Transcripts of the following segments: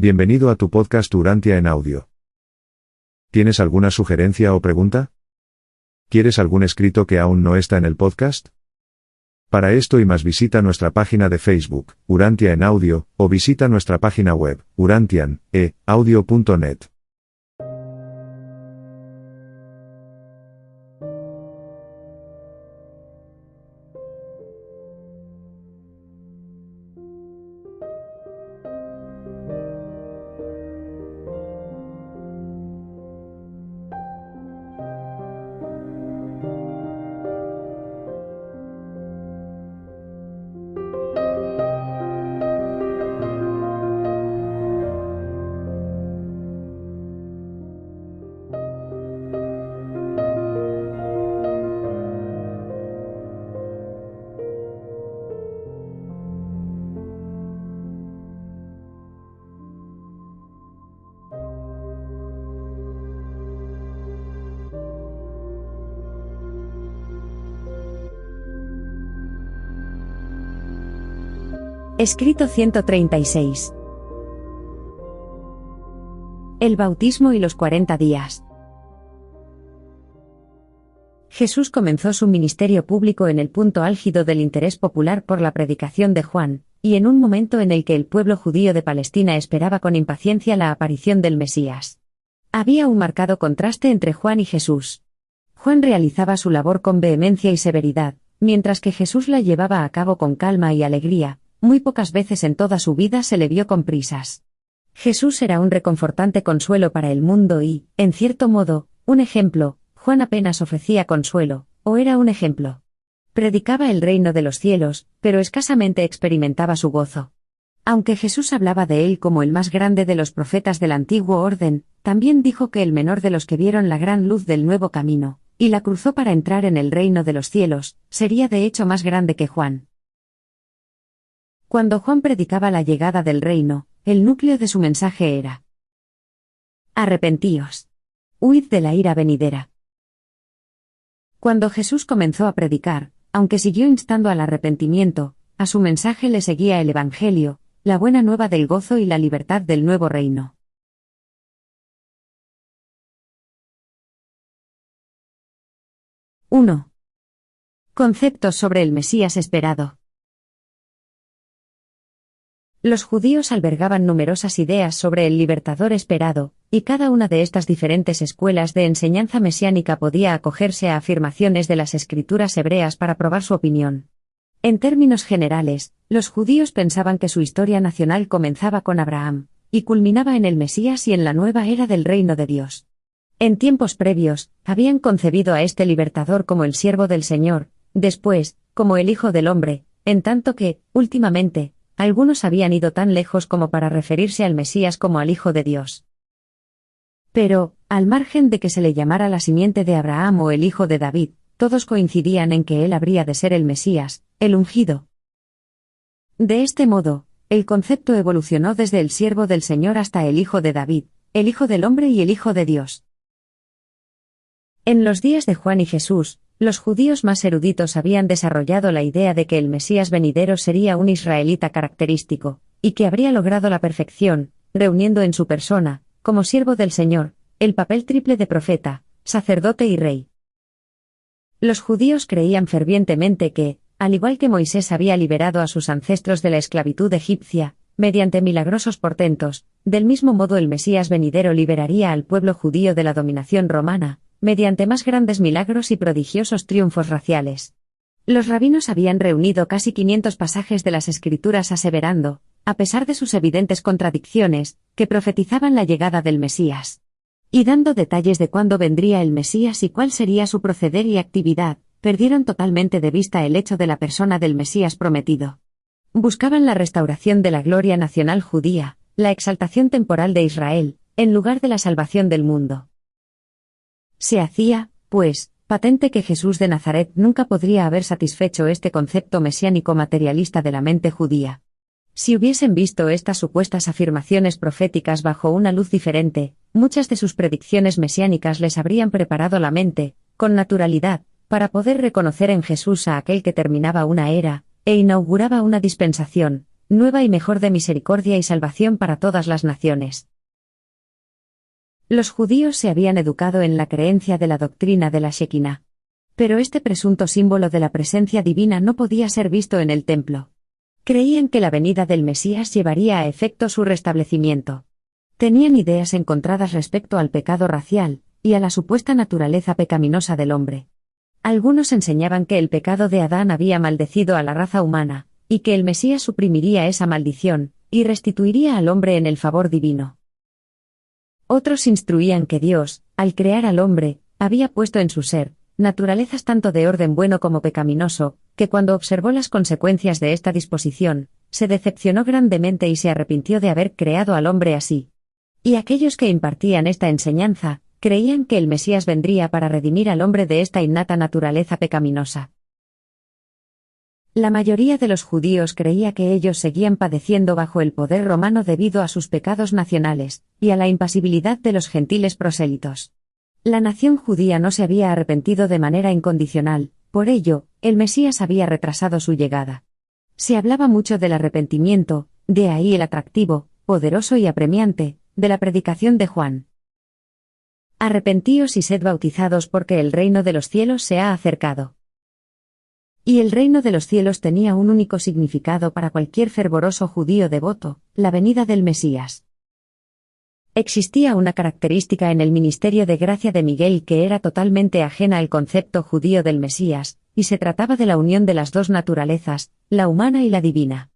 Bienvenido a tu podcast Urantia en audio. ¿Tienes alguna sugerencia o pregunta? ¿Quieres algún escrito que aún no está en el podcast? Para esto y más visita nuestra página de Facebook, Urantia en audio, o visita nuestra página web, urantian.audio.net. Escrito 136. El bautismo y los 40 días. Jesús comenzó su ministerio público en el punto álgido del interés popular por la predicación de Juan, y en un momento en el que el pueblo judío de Palestina esperaba con impaciencia la aparición del Mesías. Había un marcado contraste entre Juan y Jesús. Juan realizaba su labor con vehemencia y severidad, mientras que Jesús la llevaba a cabo con calma y alegría. Muy pocas veces en toda su vida se le vio con prisas. Jesús era un reconfortante consuelo para el mundo y, en cierto modo, un ejemplo. Juan apenas ofrecía consuelo, o era un ejemplo. Predicaba el reino de los cielos, pero escasamente experimentaba su gozo. Aunque Jesús hablaba de él como el más grande de los profetas del antiguo orden, también dijo que el menor de los que vieron la gran luz del nuevo camino, y la cruzó para entrar en el reino de los cielos, sería de hecho más grande que Juan. Cuando Juan predicaba la llegada del reino, el núcleo de su mensaje era: arrepentíos. Huid de la ira venidera. Cuando Jesús comenzó a predicar, aunque siguió instando al arrepentimiento, a su mensaje le seguía el Evangelio, la buena nueva del gozo y la libertad del nuevo reino. 1. Conceptos sobre el Mesías esperado. Los judíos albergaban numerosas ideas sobre el libertador esperado, y cada una de estas diferentes escuelas de enseñanza mesiánica podía acogerse a afirmaciones de las escrituras hebreas para probar su opinión. En términos generales, los judíos pensaban que su historia nacional comenzaba con Abraham, y culminaba en el Mesías y en la nueva era del reino de Dios. En tiempos previos, habían concebido a este libertador como el siervo del Señor, después, como el Hijo del Hombre, en tanto que, últimamente, algunos habían ido tan lejos como para referirse al Mesías como al Hijo de Dios. Pero, al margen de que se le llamara la simiente de Abraham o el Hijo de David, todos coincidían en que él habría de ser el Mesías, el ungido. De este modo, el concepto evolucionó desde el siervo del Señor hasta el Hijo de David, el Hijo del Hombre y el Hijo de Dios. En los días de Juan y Jesús, los judíos más eruditos habían desarrollado la idea de que el Mesías venidero sería un israelita característico, y que habría logrado la perfección, reuniendo en su persona, como siervo del Señor, el papel triple de profeta, sacerdote y rey. Los judíos creían fervientemente que, al igual que Moisés había liberado a sus ancestros de la esclavitud egipcia, mediante milagrosos portentos, del mismo modo el Mesías venidero liberaría al pueblo judío de la dominación romana, mediante más grandes milagros y prodigiosos triunfos raciales. Los rabinos habían reunido casi 500 pasajes de las Escrituras aseverando, a pesar de sus evidentes contradicciones, que profetizaban la llegada del Mesías. Y dando detalles de cuándo vendría el Mesías y cuál sería su proceder y actividad, perdieron totalmente de vista el hecho de la persona del Mesías prometido. Buscaban la restauración de la gloria nacional judía, la exaltación temporal de Israel, en lugar de la salvación del mundo. Se hacía, pues, patente que Jesús de Nazaret nunca podría haber satisfecho este concepto mesiánico materialista de la mente judía. Si hubiesen visto estas supuestas afirmaciones proféticas bajo una luz diferente, muchas de sus predicciones mesiánicas les habrían preparado la mente, con naturalidad, para poder reconocer en Jesús a aquel que terminaba una era, e inauguraba una dispensación, nueva y mejor de misericordia y salvación para todas las naciones. Los judíos se habían educado en la creencia de la doctrina de la Shekinah. Pero este presunto símbolo de la presencia divina no podía ser visto en el templo. Creían que la venida del Mesías llevaría a efecto su restablecimiento. Tenían ideas encontradas respecto al pecado racial, y a la supuesta naturaleza pecaminosa del hombre. Algunos enseñaban que el pecado de Adán había maldecido a la raza humana, y que el Mesías suprimiría esa maldición, y restituiría al hombre en el favor divino. Otros instruían que Dios, al crear al hombre, había puesto en su ser, naturalezas tanto de orden bueno como pecaminoso, que cuando observó las consecuencias de esta disposición, se decepcionó grandemente y se arrepintió de haber creado al hombre así. Y aquellos que impartían esta enseñanza, creían que el Mesías vendría para redimir al hombre de esta innata naturaleza pecaminosa. La mayoría de los judíos creía que ellos seguían padeciendo bajo el poder romano debido a sus pecados nacionales, y a la impasibilidad de los gentiles prosélitos. La nación judía no se había arrepentido de manera incondicional, por ello, el Mesías había retrasado su llegada. Se hablaba mucho del arrepentimiento, de ahí el atractivo, poderoso y apremiante, de la predicación de Juan. Arrepentíos y sed bautizados porque el reino de los cielos se ha acercado. Y el reino de los cielos tenía un único significado para cualquier fervoroso judío devoto, la venida del Mesías. Existía una característica en el ministerio de gracia de Miguel que era totalmente ajena al concepto judío del Mesías, y se trataba de la unión de las dos naturalezas, la humana y la divina.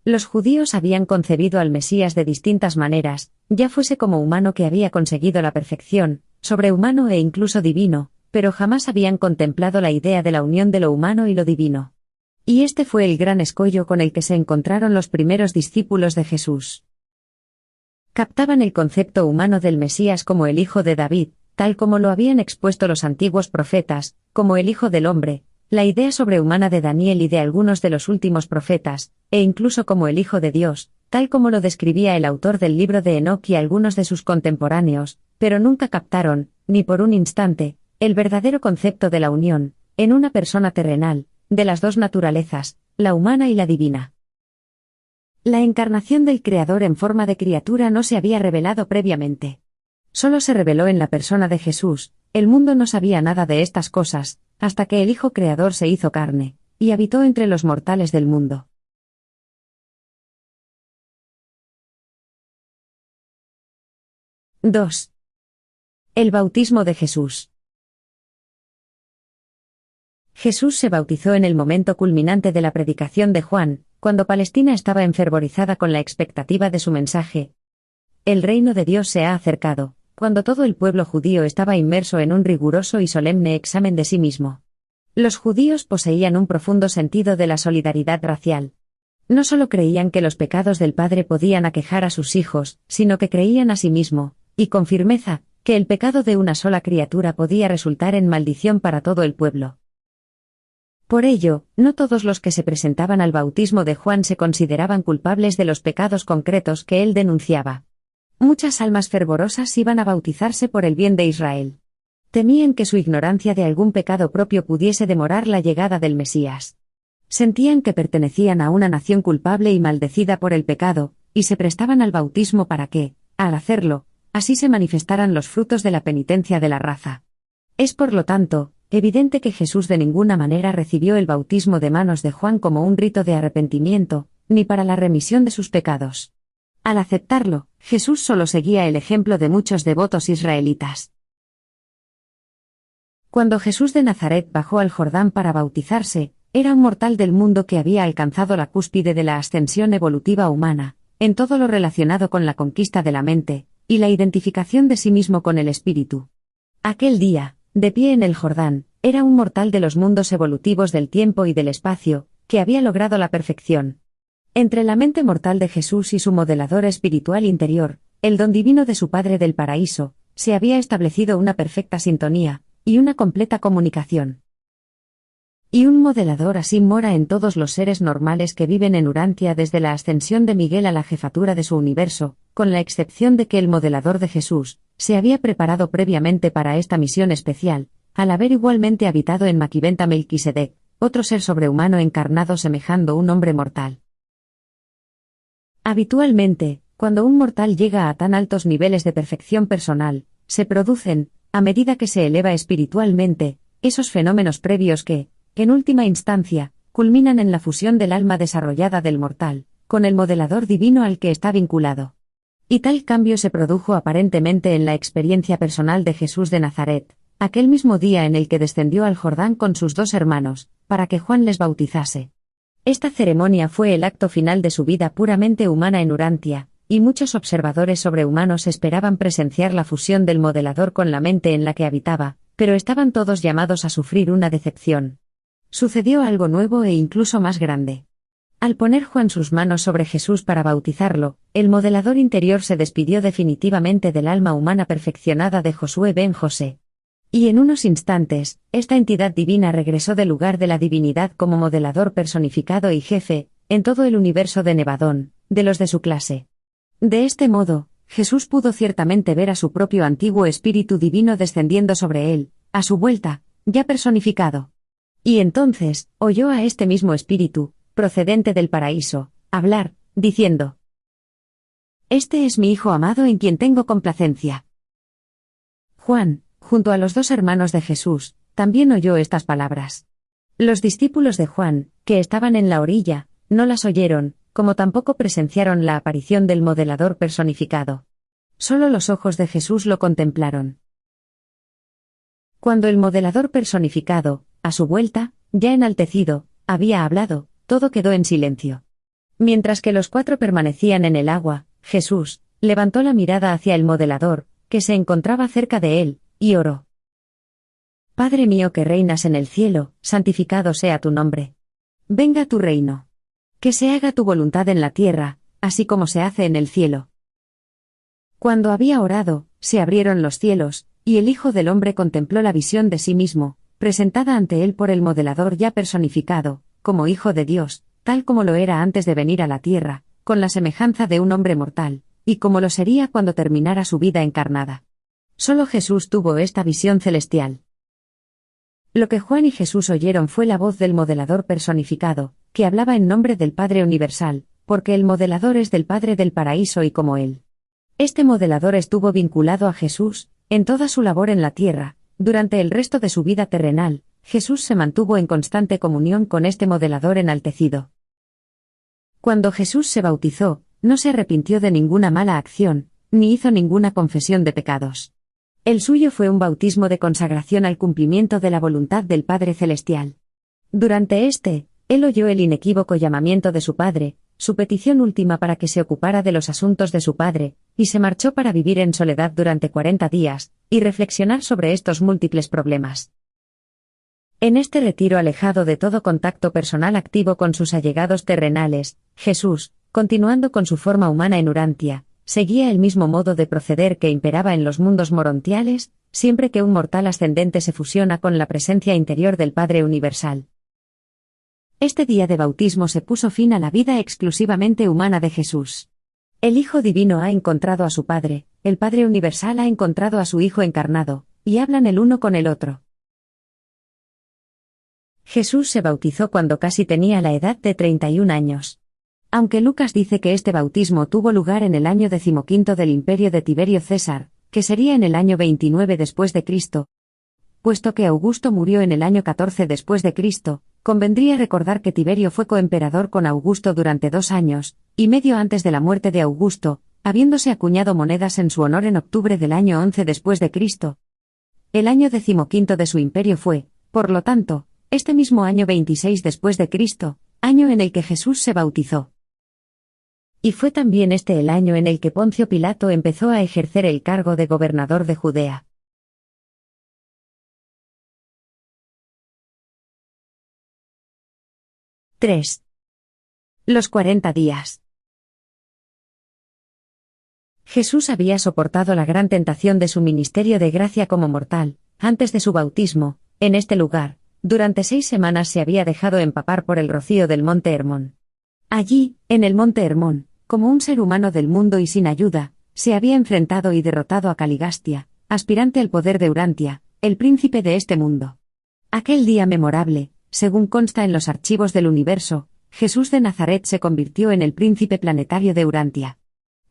Los judíos habían concebido al Mesías de distintas maneras, ya fuese como humano que había conseguido la perfección, sobrehumano e incluso divino, pero jamás habían contemplado la idea de la unión de lo humano y lo divino. Y este fue el gran escollo con el que se encontraron los primeros discípulos de Jesús. Captaban el concepto humano del Mesías como el Hijo de David, tal como lo habían expuesto los antiguos profetas, como el Hijo del Hombre, la idea sobrehumana de Daniel y de algunos de los últimos profetas, e incluso como el Hijo de Dios, tal como lo describía el autor del libro de Enoc y algunos de sus contemporáneos, pero nunca captaron, ni por un instante, el verdadero concepto de la unión, en una persona terrenal, de las dos naturalezas, la humana y la divina. La encarnación del Creador en forma de criatura no se había revelado previamente. Solo se reveló en la persona de Jesús. El mundo no sabía nada de estas cosas, hasta que el Hijo Creador se hizo carne, y habitó entre los mortales del mundo. (2) El bautismo de Jesús. Jesús se bautizó en el momento culminante de la predicación de Juan, cuando Palestina estaba enfervorizada con la expectativa de su mensaje. El reino de Dios se ha acercado, cuando todo el pueblo judío estaba inmerso en un riguroso y solemne examen de sí mismo. Los judíos poseían un profundo sentido de la solidaridad racial. No solo creían que los pecados del padre podían aquejar a sus hijos, sino que creían asimismo, y con firmeza, que el pecado de una sola criatura podía resultar en maldición para todo el pueblo. Por ello, no todos los que se presentaban al bautismo de Juan se consideraban culpables de los pecados concretos que él denunciaba. Muchas almas fervorosas iban a bautizarse por el bien de Israel. Temían que su ignorancia de algún pecado propio pudiese demorar la llegada del Mesías. Sentían que pertenecían a una nación culpable y maldecida por el pecado, y se prestaban al bautismo para que, al hacerlo, así se manifestaran los frutos de la penitencia de la raza. Es por lo tanto, evidente que Jesús de ninguna manera recibió el bautismo de manos de Juan como un rito de arrepentimiento, ni para la remisión de sus pecados. Al aceptarlo, Jesús solo seguía el ejemplo de muchos devotos israelitas. Cuando Jesús de Nazaret bajó al Jordán para bautizarse, era un mortal del mundo que había alcanzado la cúspide de la ascensión evolutiva humana, en todo lo relacionado con la conquista de la mente, y la identificación de sí mismo con el espíritu. Aquel día, de pie en el Jordán, era un mortal de los mundos evolutivos del tiempo y del espacio, que había logrado la perfección. Entre la mente mortal de Jesús y su modelador espiritual interior, el don divino de su Padre del Paraíso, se había establecido una perfecta sintonía, y una completa comunicación. Y un modelador así mora en todos los seres normales que viven en Urantia desde la ascensión de Miguel a la jefatura de su universo, con la excepción de que el modelador de Jesús se había preparado previamente para esta misión especial, al haber igualmente habitado en Maquiventa Melquisedec, otro ser sobrehumano encarnado semejando un hombre mortal. Habitualmente, cuando un mortal llega a tan altos niveles de perfección personal, se producen, a medida que se eleva espiritualmente, esos fenómenos previos que, en última instancia, culminan en la fusión del alma desarrollada del mortal, con el modelador divino al que está vinculado. Y tal cambio se produjo aparentemente en la experiencia personal de Jesús de Nazaret, aquel mismo día en el que descendió al Jordán con sus 2 hermanos, para que Juan les bautizase. Esta ceremonia fue el acto final de su vida puramente humana en Urantia, y muchos observadores sobrehumanos esperaban presenciar la fusión del modelador con la mente en la que habitaba, pero estaban todos llamados a sufrir una decepción. Sucedió algo nuevo e incluso más grande. Al poner Juan sus manos sobre Jesús para bautizarlo, el modelador interior se despidió definitivamente del alma humana perfeccionada de Josué ben José. Y en unos instantes, esta entidad divina regresó del lugar de la divinidad como modelador personificado y jefe, en todo el universo de Nevadón, de los de su clase. De este modo, Jesús pudo ciertamente ver a su propio antiguo espíritu divino descendiendo sobre él, a su vuelta, ya personificado. Y entonces, oyó a este mismo espíritu, procedente del paraíso, hablar, diciendo: «Este es mi Hijo amado en quien tengo complacencia». Juan, junto a los 2 hermanos de Jesús, también oyó estas palabras. Los discípulos de Juan, que estaban en la orilla, no las oyeron, como tampoco presenciaron la aparición del modelador personificado. Solo los ojos de Jesús lo contemplaron. Cuando el modelador personificado, a su vuelta, ya enaltecido, había hablado, todo quedó en silencio. Mientras que los 4 permanecían en el agua, Jesús levantó la mirada hacia el modelador, que se encontraba cerca de él, y oró: «Padre mío que reinas en el cielo, santificado sea tu nombre. Venga tu reino. Que se haga tu voluntad en la tierra, así como se hace en el cielo». Cuando había orado, se abrieron los cielos, y el Hijo del Hombre contempló la visión de sí mismo, presentada ante él por el modelador ya personificado, como Hijo de Dios, tal como lo era antes de venir a la tierra, con la semejanza de un hombre mortal, y como lo sería cuando terminara su vida encarnada. Solo Jesús tuvo esta visión celestial. Lo que Juan y Jesús oyeron fue la voz del modelador personificado, que hablaba en nombre del Padre Universal, porque el modelador es del Padre del Paraíso y como él. Este modelador estuvo vinculado a Jesús, en toda su labor en la tierra. Durante el resto de su vida terrenal, Jesús se mantuvo en constante comunión con este modelador enaltecido. Cuando Jesús se bautizó, no se arrepintió de ninguna mala acción, ni hizo ninguna confesión de pecados. El suyo fue un bautismo de consagración al cumplimiento de la voluntad del Padre Celestial. Durante él oyó el inequívoco llamamiento de su Padre, su petición última para que se ocupara de los asuntos de su Padre, y se marchó para vivir en soledad durante 40 días, y reflexionar sobre estos múltiples problemas. En este retiro alejado de todo contacto personal activo con sus allegados terrenales, Jesús, continuando con su forma humana en Urantia, seguía el mismo modo de proceder que imperaba en los mundos morontiales, siempre que un mortal ascendente se fusiona con la presencia interior del Padre Universal. Este día de bautismo se puso fin a la vida exclusivamente humana de Jesús. El Hijo Divino ha encontrado a su Padre, el Padre Universal ha encontrado a su Hijo encarnado, y hablan el uno con el otro. Jesús se bautizó cuando casi tenía la edad de 31 años. Aunque Lucas dice que este bautismo tuvo lugar en el año 15 del imperio de Tiberio César, que sería en el año 29 después de Cristo, puesto que Augusto murió en el año 14 después de Cristo, convendría recordar que Tiberio fue coemperador con Augusto durante 2 años, y medio antes de la muerte de Augusto, habiéndose acuñado monedas en su honor en octubre del año 11 después de Cristo. El año 15 de su imperio fue, por lo tanto, este mismo año 26 después de Cristo, año en el que Jesús se bautizó. Y fue también este el año en el que Poncio Pilato empezó a ejercer el cargo de gobernador de Judea. ¡3! Los 40 días. Jesús había soportado la gran tentación de su ministerio de gracia como mortal, antes de su bautismo, en este lugar. Durante 6 semanas se había dejado empapar por el rocío del monte Hermón. Allí, en el monte Hermón, como un ser humano del mundo y sin ayuda, se había enfrentado y derrotado a Caligastia, aspirante al poder de Urantia, el príncipe de este mundo. Aquel día memorable, según consta en los archivos del universo, Jesús de Nazaret se convirtió en el príncipe planetario de Urantia.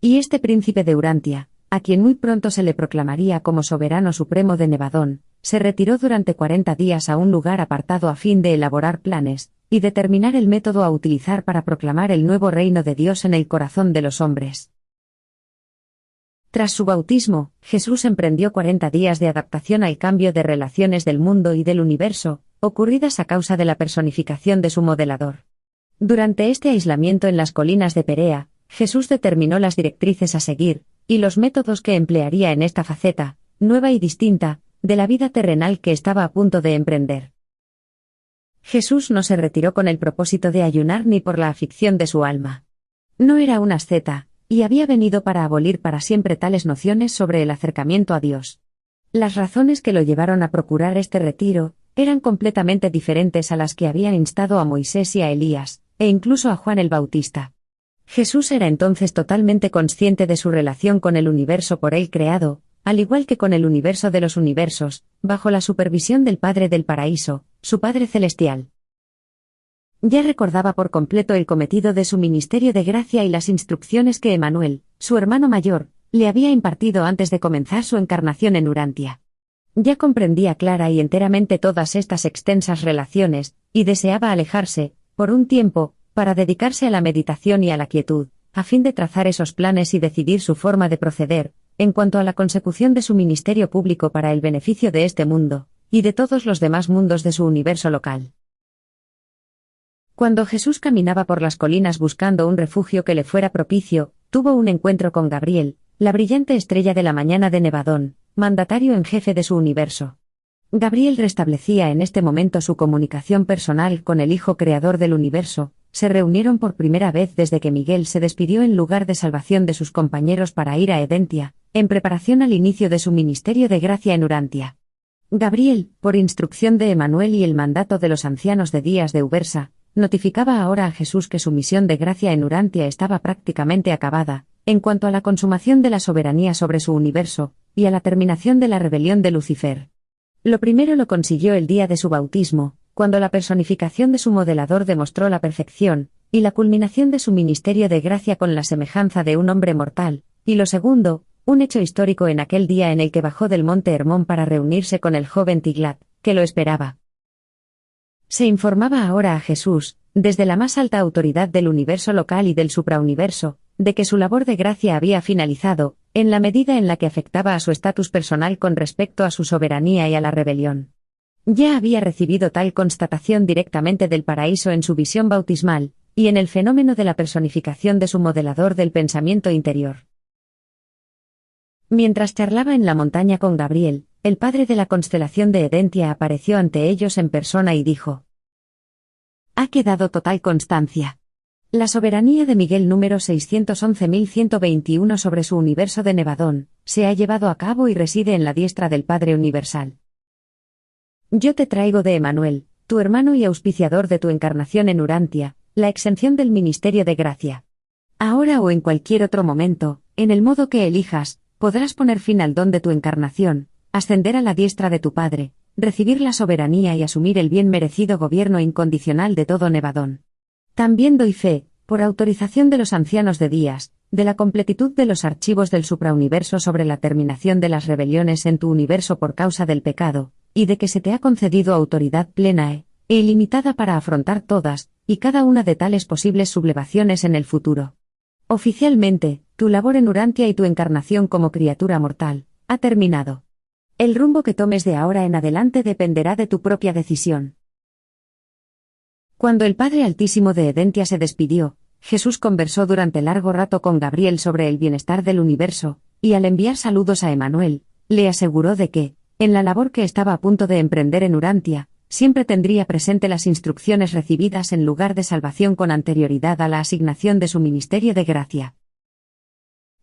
Y este príncipe de Urantia, a quien muy pronto se le proclamaría como soberano supremo de Nevadón, se retiró durante 40 días a un lugar apartado a fin de elaborar planes y determinar el método a utilizar para proclamar el nuevo reino de Dios en el corazón de los hombres. Tras su bautismo, Jesús emprendió 40 días de adaptación al cambio de relaciones del mundo y del universo, ocurridas a causa de la personificación de su modelador. Durante este aislamiento en las colinas de Perea, Jesús determinó las directrices a seguir, y los métodos que emplearía en esta faceta, nueva y distinta, de la vida terrenal que estaba a punto de emprender. Jesús no se retiró con el propósito de ayunar ni por la aflicción de su alma. No era un asceta, y había venido para abolir para siempre tales nociones sobre el acercamiento a Dios. Las razones que lo llevaron a procurar este retiro eran completamente diferentes a las que habían instado a Moisés y a Elías, e incluso a Juan el Bautista. Jesús era entonces totalmente consciente de su relación con el universo por él creado, al igual que con el universo de los universos, bajo la supervisión del Padre del Paraíso, su Padre Celestial. Ya recordaba por completo el cometido de su ministerio de gracia y las instrucciones que Emanuel, su hermano mayor, le había impartido antes de comenzar su encarnación en Urantia. Ya comprendía clara y enteramente todas estas extensas relaciones, y deseaba alejarse, por un tiempo, para dedicarse a la meditación y a la quietud, a fin de trazar esos planes y decidir su forma de proceder, en cuanto a la consecución de su ministerio público para el beneficio de este mundo, y de todos los demás mundos de su universo local. Cuando Jesús caminaba por las colinas buscando un refugio que le fuera propicio, tuvo un encuentro con Gabriel, la brillante estrella de la mañana de Nevadón, mandatario en jefe de su universo. Gabriel restablecía en este momento su comunicación personal con el Hijo Creador del universo. Se reunieron por primera vez desde que Miguel se despidió en lugar de salvación de sus compañeros para ir a Edentia, en preparación al inicio de su ministerio de gracia en Urantia. Gabriel, por instrucción de Emanuel y el mandato de los ancianos de Días de Ubersa, notificaba ahora a Jesús que su misión de gracia en Urantia estaba prácticamente acabada, en cuanto a la consumación de la soberanía sobre su universo, y a la terminación de la rebelión de Lucifer. Lo primero lo consiguió el día de su bautismo, cuando la personificación de su modelador demostró la perfección, y la culminación de su ministerio de gracia con la semejanza de un hombre mortal, y lo segundo, un hecho histórico en aquel día en el que bajó del monte Hermón para reunirse con el joven Tiglat, que lo esperaba. Se informaba ahora a Jesús, desde la más alta autoridad del universo local y del suprauniverso, de que su labor de gracia había finalizado, en la medida en la que afectaba a su estatus personal con respecto a su soberanía y a la rebelión. Ya había recibido tal constatación directamente del paraíso en su visión bautismal, y en el fenómeno de la personificación de su modelador del pensamiento interior. Mientras charlaba en la montaña con Gabriel, el padre de la constelación de Edentia apareció ante ellos en persona y dijo: «Ha quedado total constancia. La soberanía de Miguel número 611.121 sobre su universo de Nevadón, se ha llevado a cabo y reside en la diestra del Padre Universal. Yo te traigo de Emanuel, tu hermano y auspiciador de tu encarnación en Urantia, la exención del ministerio de gracia. Ahora o en cualquier otro momento, en el modo que elijas, podrás poner fin al don de tu encarnación, ascender a la diestra de tu Padre, recibir la soberanía y asumir el bien merecido gobierno incondicional de todo Nevadón. También doy fe, por autorización de los ancianos de Días, de la completitud de los archivos del suprauniverso sobre la terminación de las rebeliones en tu universo por causa del pecado, y de que se te ha concedido autoridad plena e ilimitada para afrontar todas y cada una de tales posibles sublevaciones en el futuro. Oficialmente, tu labor en Urantia y tu encarnación como criatura mortal ha terminado. El rumbo que tomes de ahora en adelante dependerá de tu propia decisión». Cuando el Padre Altísimo de Edentia se despidió, Jesús conversó durante largo rato con Gabriel sobre el bienestar del universo, y al enviar saludos a Emanuel, le aseguró de que, en la labor que estaba a punto de emprender en Urantia, siempre tendría presente las instrucciones recibidas en lugar de salvación con anterioridad a la asignación de su ministerio de gracia.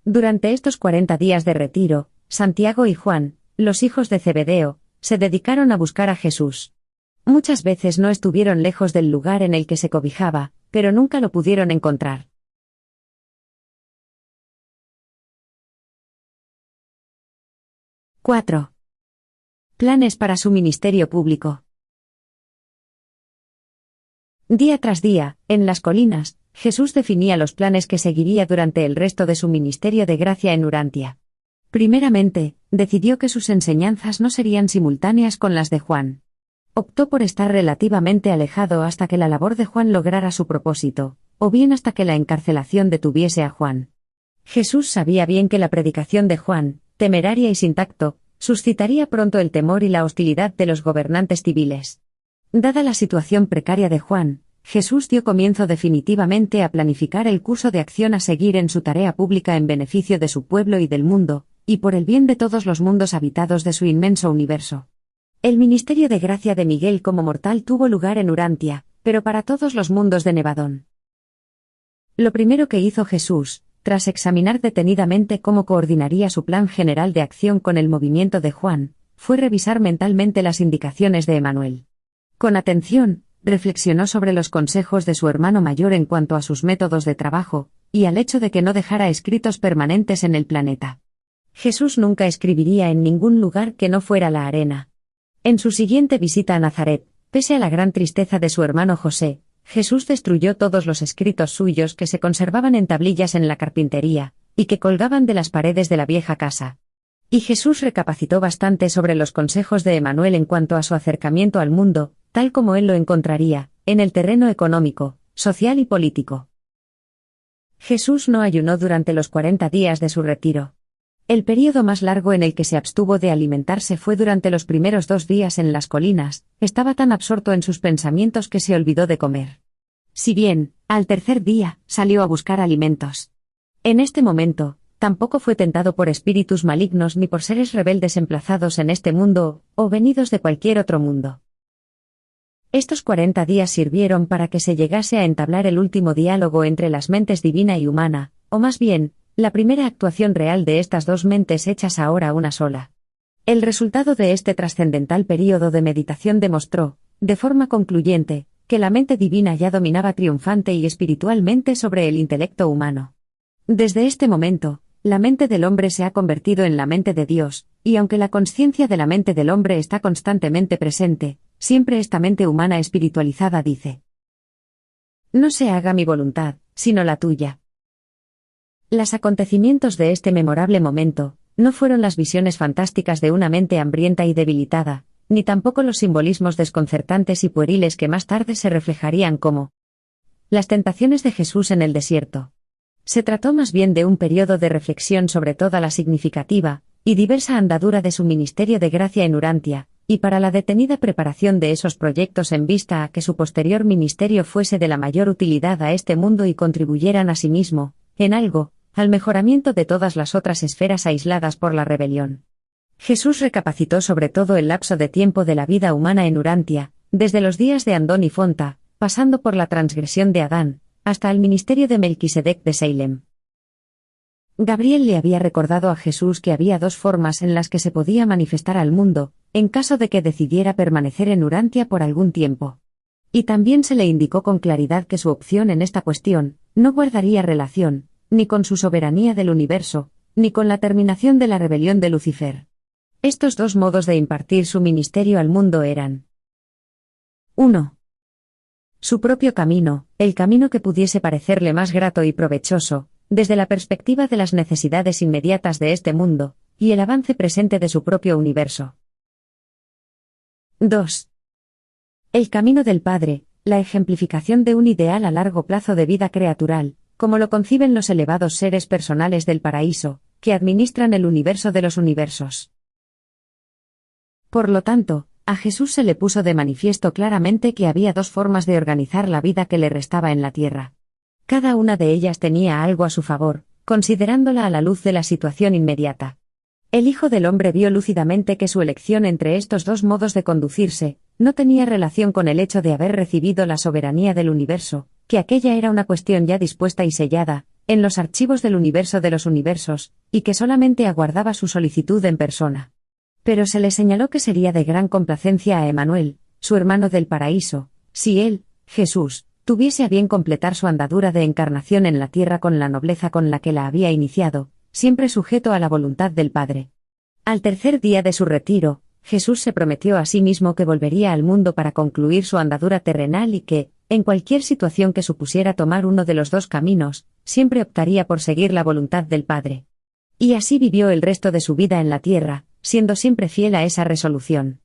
Durante estos 40 días de retiro, Santiago y Juan, los hijos de Zebedeo, se dedicaron a buscar a Jesús. Muchas veces no estuvieron lejos del lugar en el que se cobijaba, pero nunca lo pudieron encontrar. 4. Planes para su ministerio público. Día tras día, en las colinas, Jesús definía los planes que seguiría durante el resto de su ministerio de gracia en Urantia. Primeramente, decidió que sus enseñanzas no serían simultáneas con las de Juan. Optó por estar relativamente alejado hasta que la labor de Juan lograra su propósito, o bien hasta que la encarcelación detuviese a Juan. Jesús sabía bien que la predicación de Juan, temeraria y sin tacto, suscitaría pronto el temor y la hostilidad de los gobernantes civiles. Dada la situación precaria de Juan, Jesús dio comienzo definitivamente a planificar el curso de acción a seguir en su tarea pública en beneficio de su pueblo y del mundo, y por el bien de todos los mundos habitados de su inmenso universo. El ministerio de gracia de Miguel como mortal tuvo lugar en Urantia, pero para todos los mundos de Nevadón. Lo primero que hizo Jesús, tras examinar detenidamente cómo coordinaría su plan general de acción con el movimiento de Juan, fue revisar mentalmente las indicaciones de Emmanuel. Con atención, reflexionó sobre los consejos de su hermano mayor en cuanto a sus métodos de trabajo, y al hecho de que no dejara escritos permanentes en el planeta. Jesús nunca escribiría en ningún lugar que no fuera la arena. En su siguiente visita a Nazaret, pese a la gran tristeza de su hermano José, Jesús destruyó todos los escritos suyos que se conservaban en tablillas en la carpintería, y que colgaban de las paredes de la vieja casa. Y Jesús recapacitó bastante sobre los consejos de Emmanuel en cuanto a su acercamiento al mundo, tal como él lo encontraría, en el terreno económico, social y político. Jesús no ayunó durante los 40 días de su retiro. El período más largo en el que se abstuvo de alimentarse fue durante los primeros 2 días en las colinas. Estaba tan absorto en sus pensamientos que se olvidó de comer. Si bien, al tercer día, salió a buscar alimentos. En este momento, tampoco fue tentado por espíritus malignos ni por seres rebeldes emplazados en este mundo, o venidos de cualquier otro mundo. Estos 40 días sirvieron para que se llegase a entablar el último diálogo entre las mentes divina y humana, o más bien, la primera actuación real de estas dos mentes hechas ahora una sola. El resultado de este trascendental período de meditación demostró, de forma concluyente, que la mente divina ya dominaba triunfante y espiritualmente sobre el intelecto humano. Desde este momento, la mente del hombre se ha convertido en la mente de Dios, y aunque la consciencia de la mente del hombre está constantemente presente, siempre esta mente humana espiritualizada dice: no se haga mi voluntad, sino la tuya. Los acontecimientos de este memorable momento, no fueron las visiones fantásticas de una mente hambrienta y debilitada, ni tampoco los simbolismos desconcertantes y pueriles que más tarde se reflejarían como las tentaciones de Jesús en el desierto. Se trató más bien de un periodo de reflexión sobre toda la significativa y diversa andadura de su ministerio de gracia en Urantia, y para la detenida preparación de esos proyectos en vista a que su posterior ministerio fuese de la mayor utilidad a este mundo y contribuyeran asimismo, en algo, al mejoramiento de todas las otras esferas aisladas por la rebelión. Jesús recapacitó sobre todo el lapso de tiempo de la vida humana en Urantia, desde los días de Andón y Fonta, pasando por la transgresión de Adán, hasta el ministerio de Melquisedec de Salem. Gabriel le había recordado a Jesús que había 2 formas en las que se podía manifestar al mundo, en caso de que decidiera permanecer en Urantia por algún tiempo. Y también se le indicó con claridad que su opción en esta cuestión no guardaría relación, ni con su soberanía del universo, ni con la terminación de la rebelión de Lucifer. Estos 2 modos de impartir su ministerio al mundo eran: 1. Su propio camino, el camino que pudiese parecerle más grato y provechoso, desde la perspectiva de las necesidades inmediatas de este mundo, y el avance presente de su propio universo. 2. El camino del Padre, la ejemplificación de un ideal a largo plazo de vida creatural, como lo conciben los elevados seres personales del paraíso, que administran el universo de los universos. Por lo tanto, a Jesús se le puso de manifiesto claramente que había 2 formas de organizar la vida que le restaba en la tierra. Cada una de ellas tenía algo a su favor, considerándola a la luz de la situación inmediata. El Hijo del Hombre vio lúcidamente que su elección entre estos 2 modos de conducirse, no tenía relación con el hecho de haber recibido la soberanía del universo, que aquella era una cuestión ya dispuesta y sellada, en los archivos del universo de los universos, y que solamente aguardaba su solicitud en persona. Pero se le señaló que sería de gran complacencia a Emmanuel, su hermano del paraíso, si él, Jesús, tuviese a bien completar su andadura de encarnación en la tierra con la nobleza con la que la había iniciado, siempre sujeto a la voluntad del Padre. Al tercer día de su retiro, Jesús se prometió a sí mismo que volvería al mundo para concluir su andadura terrenal y que, en cualquier situación que supusiera tomar uno de los dos caminos, siempre optaría por seguir la voluntad del Padre. Y así vivió el resto de su vida en la tierra, siendo siempre fiel a esa resolución.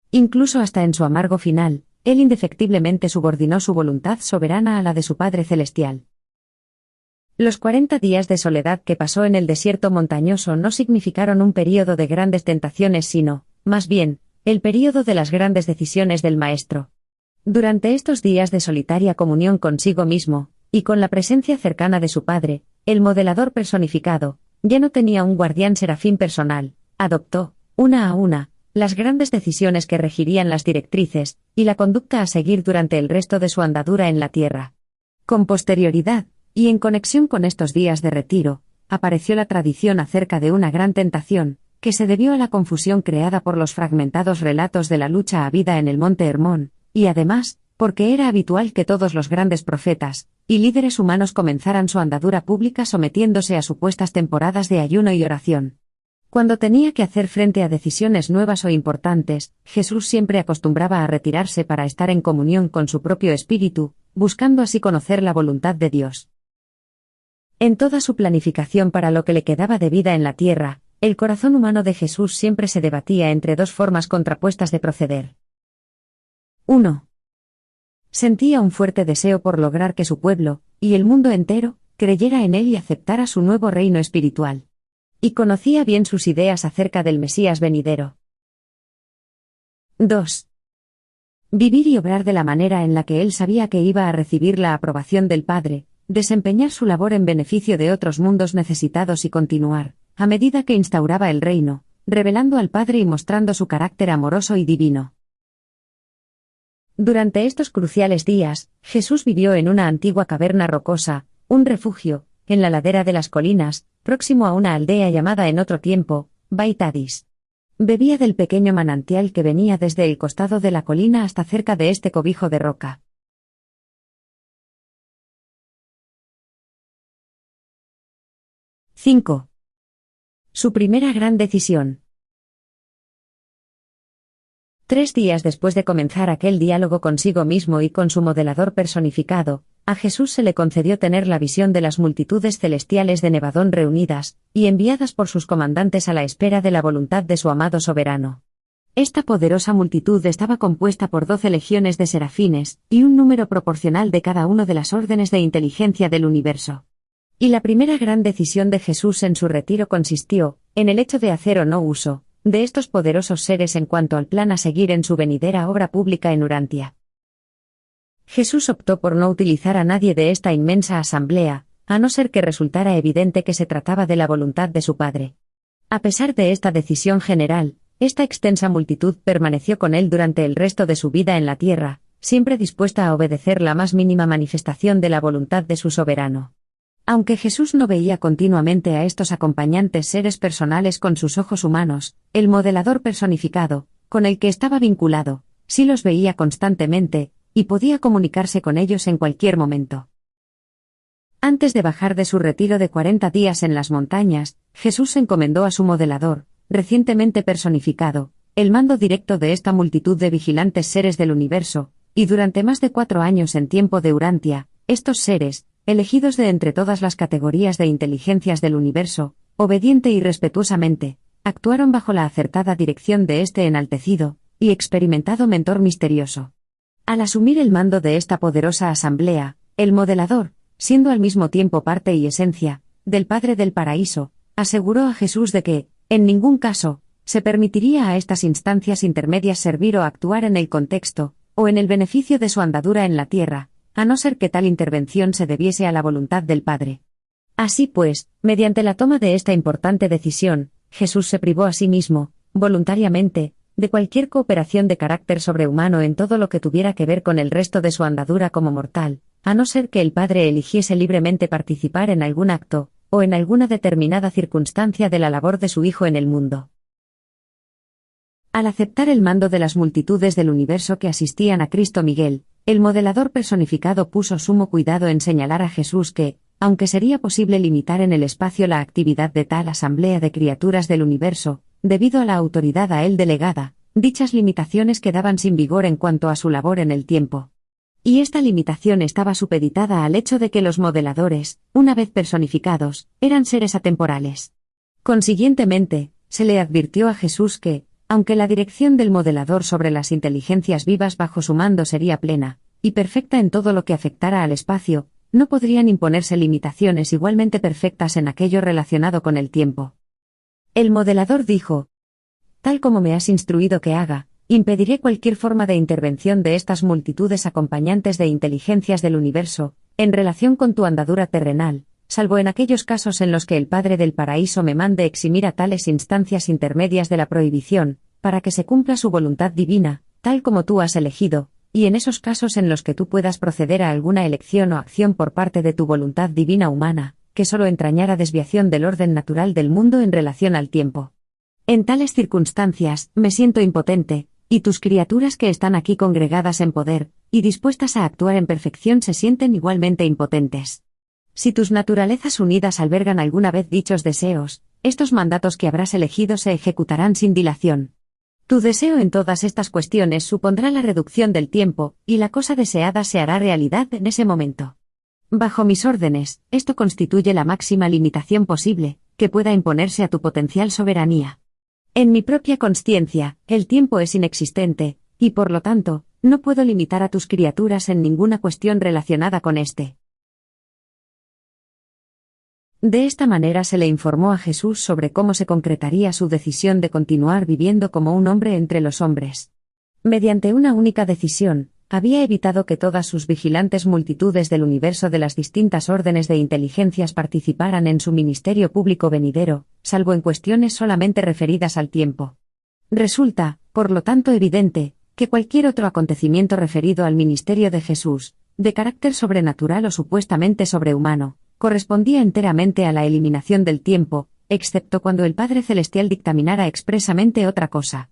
Incluso hasta en su amargo final, él indefectiblemente subordinó su voluntad soberana a la de su Padre Celestial. Los 40 días de soledad que pasó en el desierto montañoso no significaron un período de grandes tentaciones sino, más bien, el período de las grandes decisiones del Maestro. Durante estos días de solitaria comunión consigo mismo, y con la presencia cercana de su Padre, el modelador personificado, ya no tenía un guardián serafín personal, adoptó, una a una, las grandes decisiones que regirían las directrices, y la conducta a seguir durante el resto de su andadura en la tierra. Con posterioridad, y en conexión con estos días de retiro, apareció la tradición acerca de una gran tentación, que se debió a la confusión creada por los fragmentados relatos de la lucha habida en el monte Hermón, y además, porque era habitual que todos los grandes profetas y líderes humanos comenzaran su andadura pública sometiéndose a supuestas temporadas de ayuno y oración. Cuando tenía que hacer frente a decisiones nuevas o importantes, Jesús siempre acostumbraba a retirarse para estar en comunión con su propio espíritu, buscando así conocer la voluntad de Dios. En toda su planificación para lo que le quedaba de vida en la tierra, el corazón humano de Jesús siempre se debatía entre dos formas contrapuestas de proceder. 1. Sentía un fuerte deseo por lograr que su pueblo, y el mundo entero, creyera en él y aceptara su nuevo reino espiritual. Y conocía bien sus ideas acerca del Mesías venidero. 2. Vivir y obrar de la manera en la que él sabía que iba a recibir la aprobación del Padre, desempeñar su labor en beneficio de otros mundos necesitados y continuar, a medida que instauraba el reino, revelando al Padre y mostrando su carácter amoroso y divino. Durante estos cruciales días, Jesús vivió en una antigua caverna rocosa, un refugio, en la ladera de las colinas, próximo a una aldea llamada en otro tiempo, Beit Hadís. Bebía del pequeño manantial que venía desde el costado de la colina hasta cerca de este cobijo de roca. 5. Su primera gran decisión. 3 días después de comenzar aquel diálogo consigo mismo y con su modelador personificado, a Jesús se le concedió tener la visión de las multitudes celestiales de Nevadón reunidas, y enviadas por sus comandantes a la espera de la voluntad de su amado soberano. Esta poderosa multitud estaba compuesta por 12 legiones de serafines, y un número proporcional de cada uno de las órdenes de inteligencia del universo. Y la primera gran decisión de Jesús en su retiro consistió, en el hecho de hacer o no uso, de estos poderosos seres en cuanto al plan a seguir en su venidera obra pública en Urantia. Jesús optó por no utilizar a nadie de esta inmensa asamblea, a no ser que resultara evidente que se trataba de la voluntad de su Padre. A pesar de esta decisión general, esta extensa multitud permaneció con él durante el resto de su vida en la tierra, siempre dispuesta a obedecer la más mínima manifestación de la voluntad de su soberano. Aunque Jesús no veía continuamente a estos acompañantes seres personales con sus ojos humanos, el modelador personificado, con el que estaba vinculado, sí los veía constantemente, y podía comunicarse con ellos en cualquier momento. Antes de bajar de su retiro de 40 días en las montañas, Jesús encomendó a su modelador, recientemente personificado, el mando directo de esta multitud de vigilantes seres del universo, y durante más de 4 años en tiempo de Urantia, estos seres, elegidos de entre todas las categorías de inteligencias del universo, obediente y respetuosamente, actuaron bajo la acertada dirección de este enaltecido y experimentado mentor misterioso. Al asumir el mando de esta poderosa asamblea, el modelador, siendo al mismo tiempo parte y esencia, del Padre del Paraíso, aseguró a Jesús de que, en ningún caso, se permitiría a estas instancias intermedias servir o actuar en el contexto, o en el beneficio de su andadura en la tierra, a no ser que tal intervención se debiese a la voluntad del Padre. Así pues, mediante la toma de esta importante decisión, Jesús se privó a sí mismo, voluntariamente, de cualquier cooperación de carácter sobrehumano en todo lo que tuviera que ver con el resto de su andadura como mortal, a no ser que el Padre eligiese libremente participar en algún acto, o en alguna determinada circunstancia de la labor de su Hijo en el mundo. Al aceptar el mando de las multitudes del universo que asistían a Cristo Miguel, el modelador personificado puso sumo cuidado en señalar a Jesús que, aunque sería posible limitar en el espacio la actividad de tal asamblea de criaturas del universo, debido a la autoridad a él delegada, dichas limitaciones quedaban sin vigor en cuanto a su labor en el tiempo. Y esta limitación estaba supeditada al hecho de que los modeladores, una vez personificados, eran seres atemporales. Consiguientemente, se le advirtió a Jesús que, aunque la dirección del modelador sobre las inteligencias vivas bajo su mando sería plena y perfecta en todo lo que afectara al espacio, no podrían imponerse limitaciones igualmente perfectas en aquello relacionado con el tiempo. El modelador dijo: tal como me has instruido que haga, impediré cualquier forma de intervención de estas multitudes acompañantes de inteligencias del universo, en relación con tu andadura terrenal, salvo en aquellos casos en los que el Padre del Paraíso me mande eximir a tales instancias intermedias de la prohibición, para que se cumpla su voluntad divina, tal como tú has elegido, y en esos casos en los que tú puedas proceder a alguna elección o acción por parte de tu voluntad divina humana, que solo entrañara desviación del orden natural del mundo en relación al tiempo. En tales circunstancias, me siento impotente, y tus criaturas que están aquí congregadas en poder, y dispuestas a actuar en perfección se sienten igualmente impotentes. Si tus naturalezas unidas albergan alguna vez dichos deseos, estos mandatos que habrás elegido se ejecutarán sin dilación. Tu deseo en todas estas cuestiones supondrá la reducción del tiempo, y la cosa deseada se hará realidad en ese momento. Bajo mis órdenes, esto constituye la máxima limitación posible, que pueda imponerse a tu potencial soberanía. En mi propia consciencia, el tiempo es inexistente, y por lo tanto, no puedo limitar a tus criaturas en ninguna cuestión relacionada con este. De esta manera se le informó a Jesús sobre cómo se concretaría su decisión de continuar viviendo como un hombre entre los hombres. Mediante una única decisión, había evitado que todas sus vigilantes multitudes del universo de las distintas órdenes de inteligencias participaran en su ministerio público venidero, salvo en cuestiones solamente referidas al tiempo. Resulta, por lo tanto, evidente, que cualquier otro acontecimiento referido al ministerio de Jesús, de carácter sobrenatural o supuestamente sobrehumano, correspondía enteramente a la eliminación del tiempo, excepto cuando el Padre Celestial dictaminara expresamente otra cosa.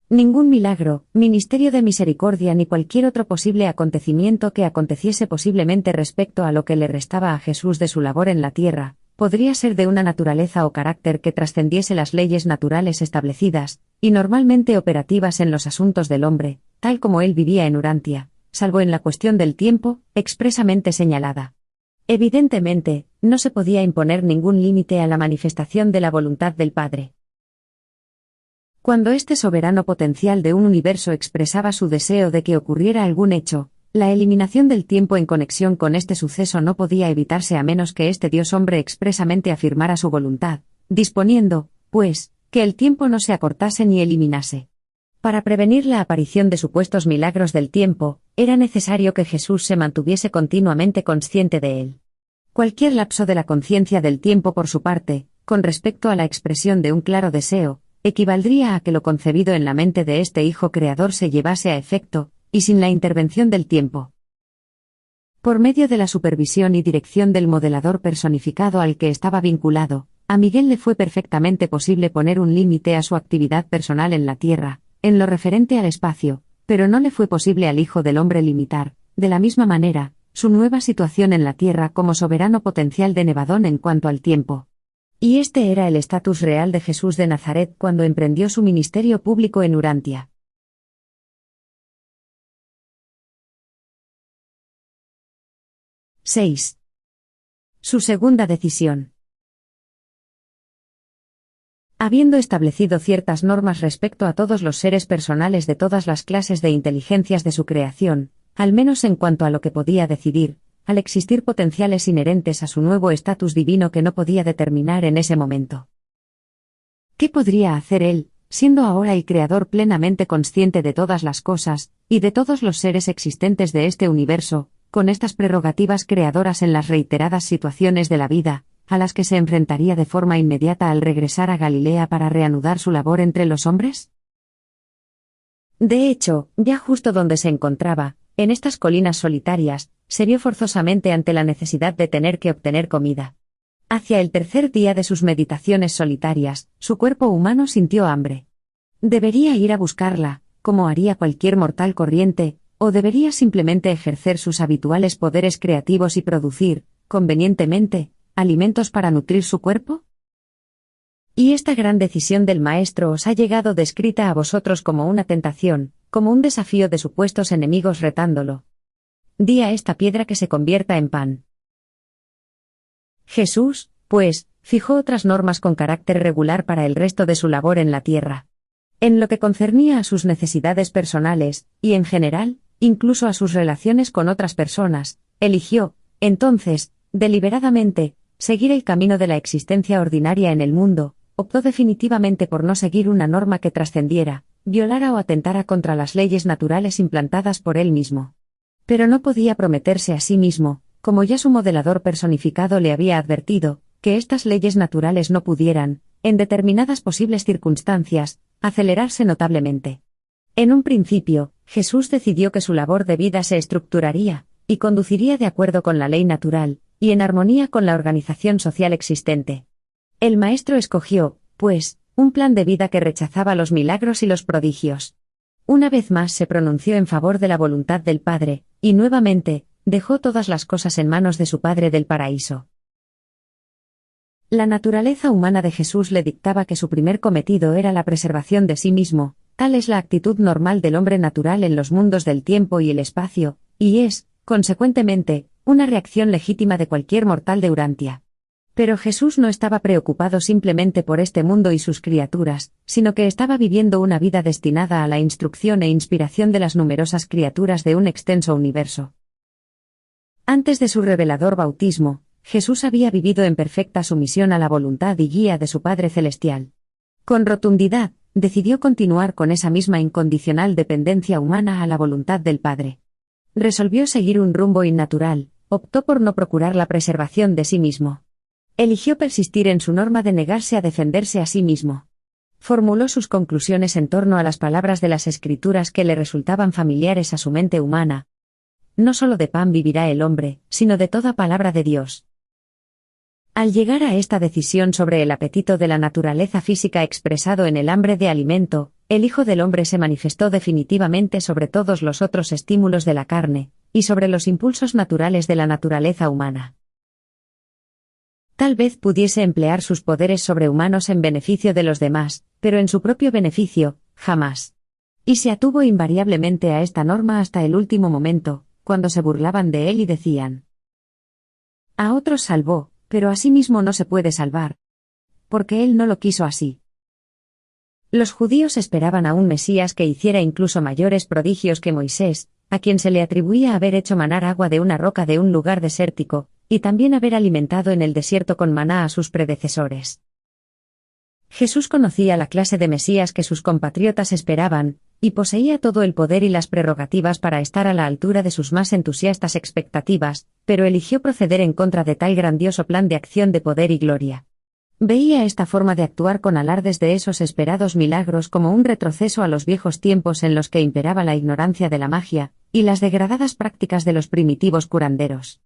Ningún milagro, ministerio de misericordia ni cualquier otro posible acontecimiento que aconteciese posiblemente respecto a lo que le restaba a Jesús de su labor en la tierra, podría ser de una naturaleza o carácter que trascendiese las leyes naturales establecidas, y normalmente operativas en los asuntos del hombre, tal como él vivía en Urantia, salvo en la cuestión del tiempo, expresamente señalada. Evidentemente, no se podía imponer ningún límite a la manifestación de la voluntad del Padre. Cuando este soberano potencial de un universo expresaba su deseo de que ocurriera algún hecho, la eliminación del tiempo en conexión con este suceso no podía evitarse a menos que este Dios hombre expresamente afirmara su voluntad, disponiendo, pues, que el tiempo no se acortase ni eliminase. Para prevenir la aparición de supuestos milagros del tiempo, era necesario que Jesús se mantuviese continuamente consciente de él. Cualquier lapso de la conciencia del tiempo por su parte, con respecto a la expresión de un claro deseo, equivaldría a que lo concebido en la mente de este Hijo Creador se llevase a efecto, y sin la intervención del tiempo. Por medio de la supervisión y dirección del modelador personificado al que estaba vinculado, a Miguel le fue perfectamente posible poner un límite a su actividad personal en la Tierra, en lo referente al espacio, pero no le fue posible al Hijo del Hombre limitar, de la misma manera, su nueva situación en la Tierra como soberano potencial de Nevadón en cuanto al tiempo. Y este era el estatus real de Jesús de Nazaret cuando emprendió su ministerio público en Urantia. ≫. Su segunda decisión. Habiendo establecido ciertas normas respecto a todos los seres personales de todas las clases de inteligencias de su creación, al menos en cuanto a lo que podía decidir, al existir potenciales inherentes a su nuevo estatus divino que no podía determinar en ese momento. ¿Qué podría hacer él, siendo ahora el Creador plenamente consciente de todas las cosas, y de todos los seres existentes de este universo, con estas prerrogativas creadoras en las reiteradas situaciones de la vida, a las que se enfrentaría de forma inmediata al regresar a Galilea para reanudar su labor entre los hombres? De hecho, ya justo donde se encontraba, en estas colinas solitarias, se vio forzosamente ante la necesidad de tener que obtener comida. Hacia el tercer día de sus meditaciones solitarias, su cuerpo humano sintió hambre. ¿Debería ir a buscarla, como haría cualquier mortal corriente, o debería simplemente ejercer sus habituales poderes creativos y producir, convenientemente, alimentos para nutrir su cuerpo? Y esta gran decisión del Maestro os ha llegado descrita a vosotros como una tentación, como un desafío de supuestos enemigos retándolo. Di a esta piedra que se convierta en pan. Jesús, pues, fijó otras normas con carácter regular para el resto de su labor en la tierra. En lo que concernía a sus necesidades personales, y en general, incluso a sus relaciones con otras personas, eligió, entonces, deliberadamente, seguir el camino de la existencia ordinaria en el mundo, optó definitivamente por no seguir una norma que trascendiera, violara o atentara contra las leyes naturales implantadas por él mismo. Pero no podía prometerse a sí mismo, como ya su modelador personificado le había advertido, que estas leyes naturales no pudieran, en determinadas posibles circunstancias, acelerarse notablemente. En un principio, Jesús decidió que su labor de vida se estructuraría, y conduciría de acuerdo con la ley natural, y en armonía con la organización social existente. El Maestro escogió, pues, un plan de vida que rechazaba los milagros y los prodigios. Una vez más se pronunció en favor de la voluntad del Padre, y nuevamente, dejó todas las cosas en manos de su Padre del paraíso. La naturaleza humana de Jesús le dictaba que su primer cometido era la preservación de sí mismo, tal es la actitud normal del hombre natural en los mundos del tiempo y el espacio, y es, consecuentemente, una reacción legítima de cualquier mortal de Urantia. Pero Jesús no estaba preocupado simplemente por este mundo y sus criaturas, sino que estaba viviendo una vida destinada a la instrucción e inspiración de las numerosas criaturas de un extenso universo. Antes de su revelador bautismo, Jesús había vivido en perfecta sumisión a la voluntad y guía de su Padre Celestial. Con rotundidad, decidió continuar con esa misma incondicional dependencia humana a la voluntad del Padre. Resolvió seguir un rumbo innatural, optó por no procurar la preservación de sí mismo. Eligió persistir en su norma de negarse a defenderse a sí mismo. Formuló sus conclusiones en torno a las palabras de las Escrituras que le resultaban familiares a su mente humana. No solo de pan vivirá el hombre, sino de toda palabra de Dios. Al llegar a esta decisión sobre el apetito de la naturaleza física expresado en el hambre de alimento, el Hijo del Hombre se manifestó definitivamente sobre todos los otros estímulos de la carne, y sobre los impulsos naturales de la naturaleza humana. Tal vez pudiese emplear sus poderes sobrehumanos en beneficio de los demás, pero en su propio beneficio, jamás. Y se atuvo invariablemente a esta norma hasta el último momento, cuando se burlaban de él y decían: a otros salvó, pero a sí mismo no se puede salvar. Porque él no lo quiso así. Los judíos esperaban a un Mesías que hiciera incluso mayores prodigios que Moisés, a quien se le atribuía haber hecho manar agua de una roca de un lugar desértico, y también haber alimentado en el desierto con maná a sus predecesores. Jesús conocía la clase de Mesías que sus compatriotas esperaban, y poseía todo el poder y las prerrogativas para estar a la altura de sus más entusiastas expectativas, pero eligió proceder en contra de tal grandioso plan de acción de poder y gloria. Veía esta forma de actuar con alardes de esos esperados milagros como un retroceso a los viejos tiempos en los que imperaba la ignorancia de la magia, y las degradadas prácticas de los primitivos curanderos.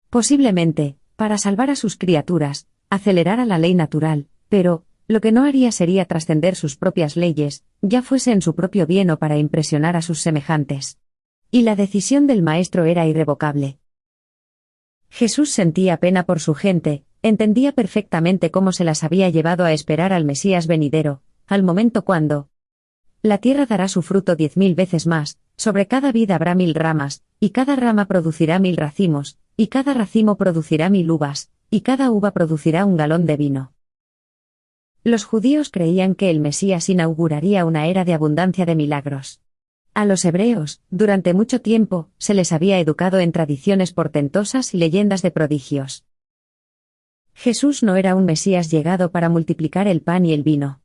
Posiblemente, para salvar a sus criaturas, acelerara la ley natural, pero, lo que no haría sería trascender sus propias leyes, ya fuese en su propio bien o para impresionar a sus semejantes. Y la decisión del Maestro era irrevocable. Jesús sentía pena por su gente, entendía perfectamente cómo se las había llevado a esperar al Mesías venidero, al momento cuando la tierra dará su fruto 10.000 veces más, sobre cada vid habrá 1.000 ramas, y cada rama producirá 1.000 racimos, y cada racimo producirá 1.000 uvas, y cada uva producirá un galón de vino. Los judíos creían que el Mesías inauguraría una era de abundancia de milagros. A los hebreos, durante mucho tiempo, se les había educado en tradiciones portentosas y leyendas de prodigios. Jesús no era un Mesías llegado para multiplicar el pan y el vino.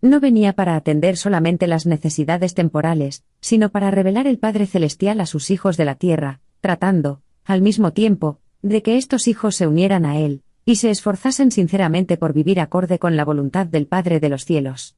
No venía para atender solamente las necesidades temporales, sino para revelar el Padre Celestial a sus hijos de la tierra, tratando, al mismo tiempo, de que estos hijos se unieran a Él, y se esforzasen sinceramente por vivir acorde con la voluntad del Padre de los cielos.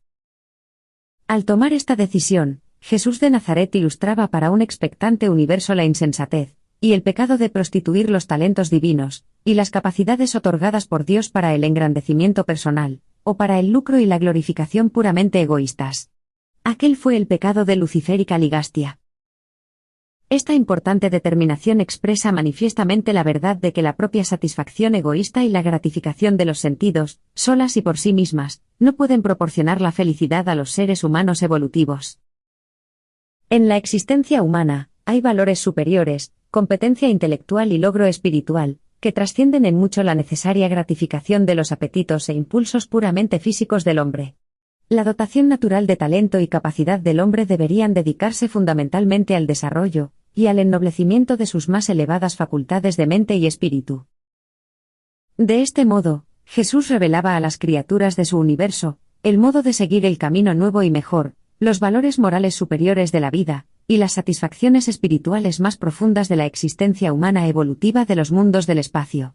Al tomar esta decisión, Jesús de Nazaret ilustraba para un expectante universo la insensatez, y el pecado de prostituir los talentos divinos, y las capacidades otorgadas por Dios para el engrandecimiento personal, o para el lucro y la glorificación puramente egoístas. Aquel fue el pecado de Lucifer y Caligastia. Esta importante determinación expresa manifiestamente la verdad de que la propia satisfacción egoísta y la gratificación de los sentidos, solas y por sí mismas, no pueden proporcionar la felicidad a los seres humanos evolutivos. En la existencia humana, hay valores superiores, competencia intelectual y logro espiritual, que trascienden en mucho la necesaria gratificación de los apetitos e impulsos puramente físicos del hombre. La dotación natural de talento y capacidad del hombre deberían dedicarse fundamentalmente al desarrollo y al ennoblecimiento de sus más elevadas facultades de mente y espíritu. De este modo, Jesús revelaba a las criaturas de su universo el modo de seguir el camino nuevo y mejor, los valores morales superiores de la vida, y las satisfacciones espirituales más profundas de la existencia humana evolutiva de los mundos del espacio.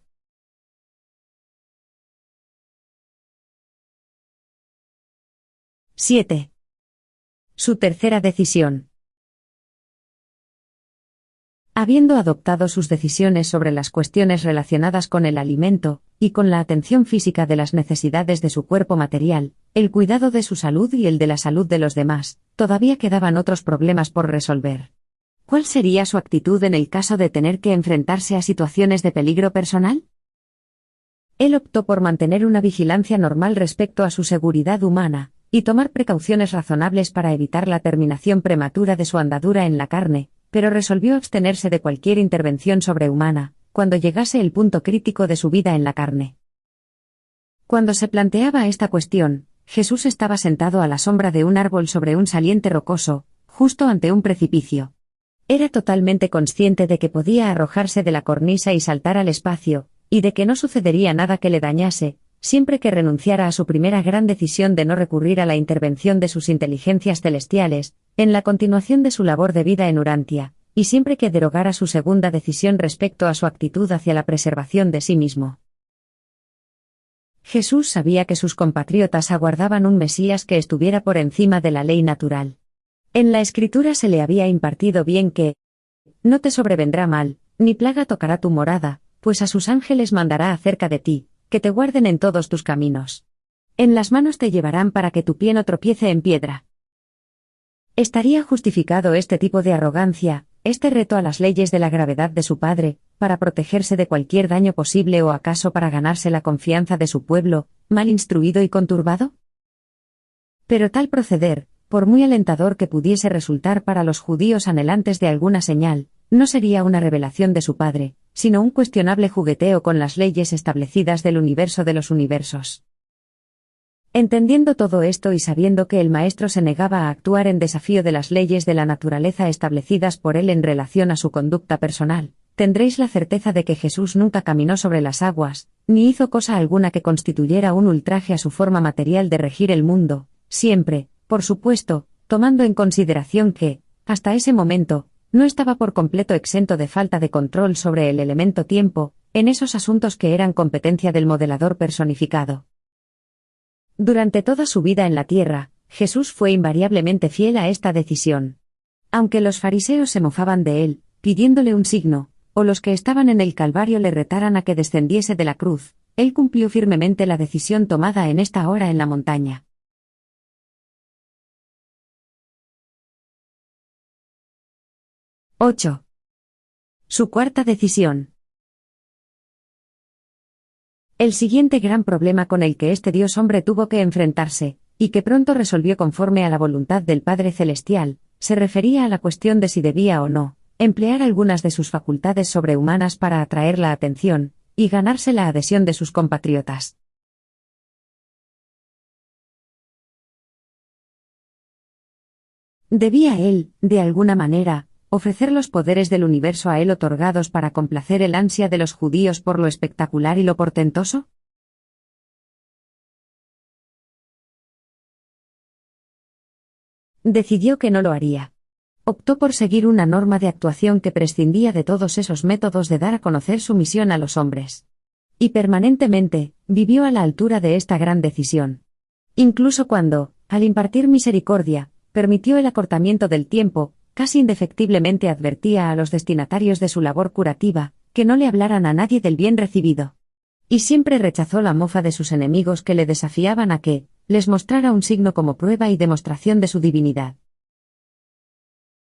7. Su tercera decisión. Habiendo adoptado sus decisiones sobre las cuestiones relacionadas con el alimento, y con la atención física de las necesidades de su cuerpo material, el cuidado de su salud y el de la salud de los demás, todavía quedaban otros problemas por resolver. ¿Cuál sería su actitud en el caso de tener que enfrentarse a situaciones de peligro personal? Él optó por mantener una vigilancia normal respecto a su seguridad humana, y tomar precauciones razonables para evitar la terminación prematura de su andadura en la carne, pero resolvió abstenerse de cualquier intervención sobrehumana, cuando llegase el punto crítico de su vida en la carne. Cuando se planteaba esta cuestión, Jesús estaba sentado a la sombra de un árbol sobre un saliente rocoso, justo ante un precipicio. Era totalmente consciente de que podía arrojarse de la cornisa y saltar al espacio, y de que no sucedería nada que le dañase, siempre que renunciara a su primera gran decisión de no recurrir a la intervención de sus inteligencias celestiales, en la continuación de su labor de vida en Urantia, y siempre que derogara su segunda decisión respecto a su actitud hacia la preservación de sí mismo. Jesús sabía que sus compatriotas aguardaban un Mesías que estuviera por encima de la ley natural. En la Escritura se le había impartido bien que no te sobrevendrá mal, ni plaga tocará tu morada, pues a sus ángeles mandará acerca de ti, que te guarden en todos tus caminos. En las manos te llevarán para que tu pie no tropiece en piedra. ¿Estaría justificado este tipo de arrogancia, este reto a las leyes de la gravedad de su padre, para protegerse de cualquier daño posible o acaso para ganarse la confianza de su pueblo, mal instruido y conturbado? Pero tal proceder, por muy alentador que pudiese resultar para los judíos anhelantes de alguna señal, no sería una revelación de su padre, sino un cuestionable jugueteo con las leyes establecidas del universo de los universos. Entendiendo todo esto y sabiendo que el Maestro se negaba a actuar en desafío de las leyes de la naturaleza establecidas por él en relación a su conducta personal, tendréis la certeza de que Jesús nunca caminó sobre las aguas, ni hizo cosa alguna que constituyera un ultraje a su forma material de regir el mundo, siempre, por supuesto, tomando en consideración que, hasta ese momento, no estaba por completo exento de falta de control sobre el elemento tiempo, en esos asuntos que eran competencia del modelador personificado. Durante toda su vida en la tierra, Jesús fue invariablemente fiel a esta decisión. Aunque los fariseos se mofaban de él, pidiéndole un signo, o los que estaban en el Calvario le retaran a que descendiese de la cruz, él cumplió firmemente la decisión tomada en esta hora en la montaña. 8. Su cuarta decisión. El siguiente gran problema con el que este Dios hombre tuvo que enfrentarse, y que pronto resolvió conforme a la voluntad del Padre Celestial, se refería a la cuestión de si debía o no emplear algunas de sus facultades sobrehumanas para atraer la atención y ganarse la adhesión de sus compatriotas. ¿Debía él, de alguna manera, ofrecer los poderes del universo a él otorgados para complacer el ansia de los judíos por lo espectacular y lo portentoso? Decidió que no lo haría. Optó por seguir una norma de actuación que prescindía de todos esos métodos de dar a conocer su misión a los hombres. Y permanentemente, vivió a la altura de esta gran decisión. Incluso cuando, al impartir misericordia, permitió el acortamiento del tiempo, casi indefectiblemente advertía a los destinatarios de su labor curativa, que no le hablaran a nadie del bien recibido. Y siempre rechazó la mofa de sus enemigos que le desafiaban a que les mostrara un signo como prueba y demostración de su divinidad.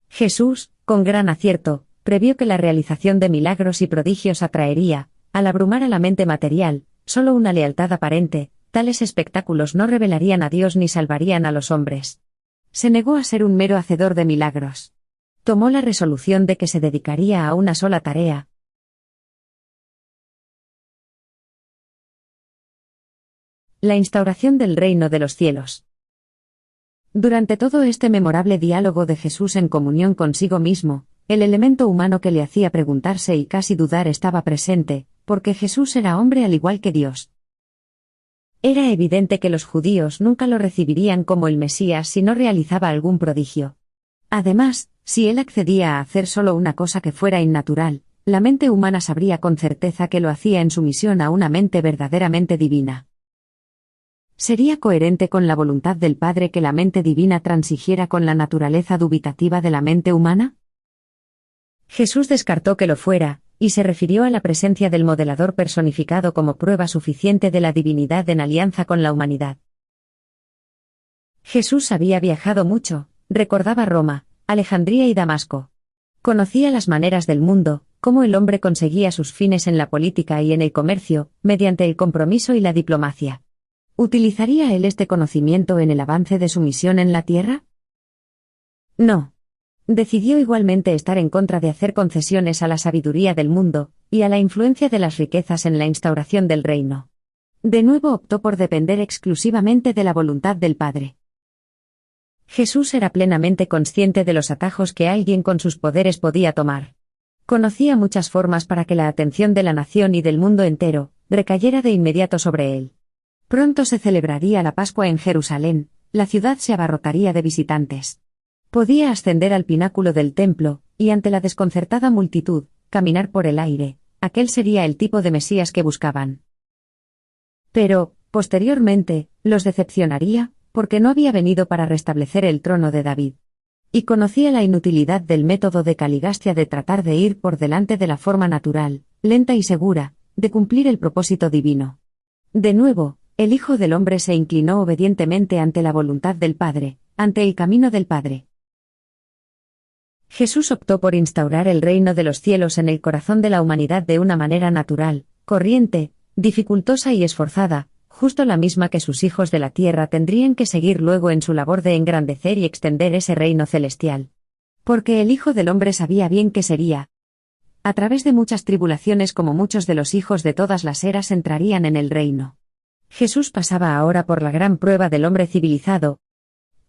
Jesús, Con gran acierto, previó que la realización de milagros y prodigios atraería, al abrumar a la mente material, solo una lealtad aparente. Tales espectáculos no revelarían a Dios ni salvarían a los hombres. Se negó a ser un mero hacedor de milagros. Tomó la resolución de que se dedicaría a una sola tarea: la instauración del reino de los cielos. Durante todo este memorable diálogo de Jesús en comunión consigo mismo, el elemento humano que le hacía preguntarse y casi dudar estaba presente, porque Jesús era hombre al igual que Dios. Era evidente que los judíos nunca lo recibirían como el Mesías si no realizaba algún prodigio. Además, si él accedía a hacer solo una cosa que fuera innatural, la mente humana sabría con certeza que lo hacía en sumisión a una mente verdaderamente divina. ¿Sería coherente con la voluntad del Padre que la mente divina transigiera con la naturaleza dubitativa de la mente humana? Jesús descartó que lo fuera, y se refirió a la presencia del modelador personificado como prueba suficiente de la divinidad en alianza con la humanidad. Jesús había viajado mucho, recordaba Roma, Alejandría y Damasco. Conocía las maneras del mundo, cómo el hombre conseguía sus fines en la política y en el comercio, mediante el compromiso y la diplomacia. ¿Utilizaría él este conocimiento en el avance de su misión en la tierra? No. Decidió igualmente estar en contra de hacer concesiones a la sabiduría del mundo, y a la influencia de las riquezas en la instauración del reino. De nuevo optó por depender exclusivamente de la voluntad del Padre. Jesús era plenamente consciente de los atajos que alguien con sus poderes podía tomar. Conocía muchas formas para que la atención de la nación y del mundo entero recayera de inmediato sobre él. Pronto se celebraría la Pascua en Jerusalén, la ciudad se abarrotaría de visitantes. Podía ascender al pináculo del templo, y ante la desconcertada multitud, caminar por el aire. Aquel sería el tipo de Mesías que buscaban. Pero, posteriormente, los decepcionaría, porque no había venido para restablecer el trono de David. Y conocía la inutilidad del método de Caligastia de tratar de ir por delante de la forma natural, lenta y segura, de cumplir el propósito divino. De nuevo, el Hijo del Hombre se inclinó obedientemente ante la voluntad del Padre, ante el camino del Padre. Jesús optó por instaurar el reino de los cielos en el corazón de la humanidad de una manera natural, corriente, dificultosa y esforzada, justo la misma que sus hijos de la tierra tendrían que seguir luego en su labor de engrandecer y extender ese reino celestial. Porque el Hijo del Hombre sabía bien que sería a través de muchas tribulaciones como muchos de los hijos de todas las eras entrarían en el reino. Jesús pasaba ahora por la gran prueba del hombre civilizado: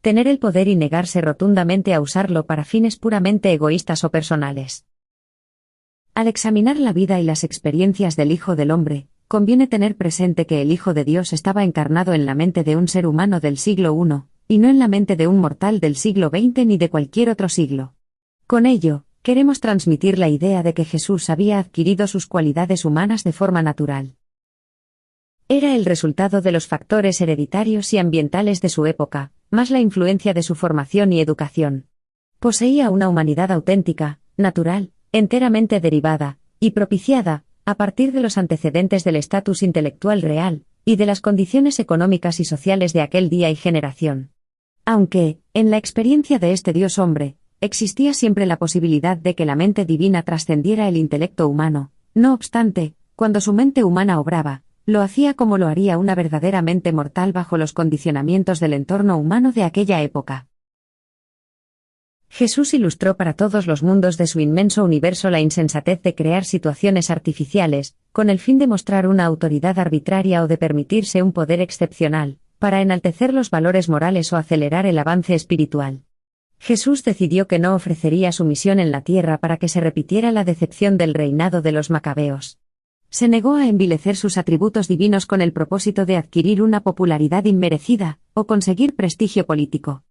tener el poder y negarse rotundamente a usarlo para fines puramente egoístas o personales. Al examinar la vida y las experiencias del Hijo del Hombre, conviene tener presente que el Hijo de Dios estaba encarnado en la mente de un ser humano del siglo I, y no en la mente de un mortal del siglo XX ni de cualquier otro siglo. Con ello, queremos transmitir la idea de que Jesús había adquirido sus cualidades humanas de forma natural. Era el resultado de los factores hereditarios y ambientales de su época, más la influencia de su formación y educación. Poseía una humanidad auténtica, natural, enteramente derivada, y propiciada, a partir de los antecedentes del estatus intelectual real, y de las condiciones económicas y sociales de aquel día y generación. Aunque, en la experiencia de este Dios hombre, existía siempre la posibilidad de que la mente divina trascendiera el intelecto humano, no obstante, cuando su mente humana obraba, lo hacía como lo haría una verdadera mente mortal bajo los condicionamientos del entorno humano de aquella época. Jesús ilustró para todos los mundos de su inmenso universo la insensatez de crear situaciones artificiales, con el fin de mostrar una autoridad arbitraria o de permitirse un poder excepcional, para enaltecer los valores morales o acelerar el avance espiritual. Jesús decidió que no ofrecería su misión en la tierra para que se repitiera la decepción del reinado de los macabeos. Se negó a envilecer sus atributos divinos con el propósito de adquirir una popularidad inmerecida, o conseguir prestigio político.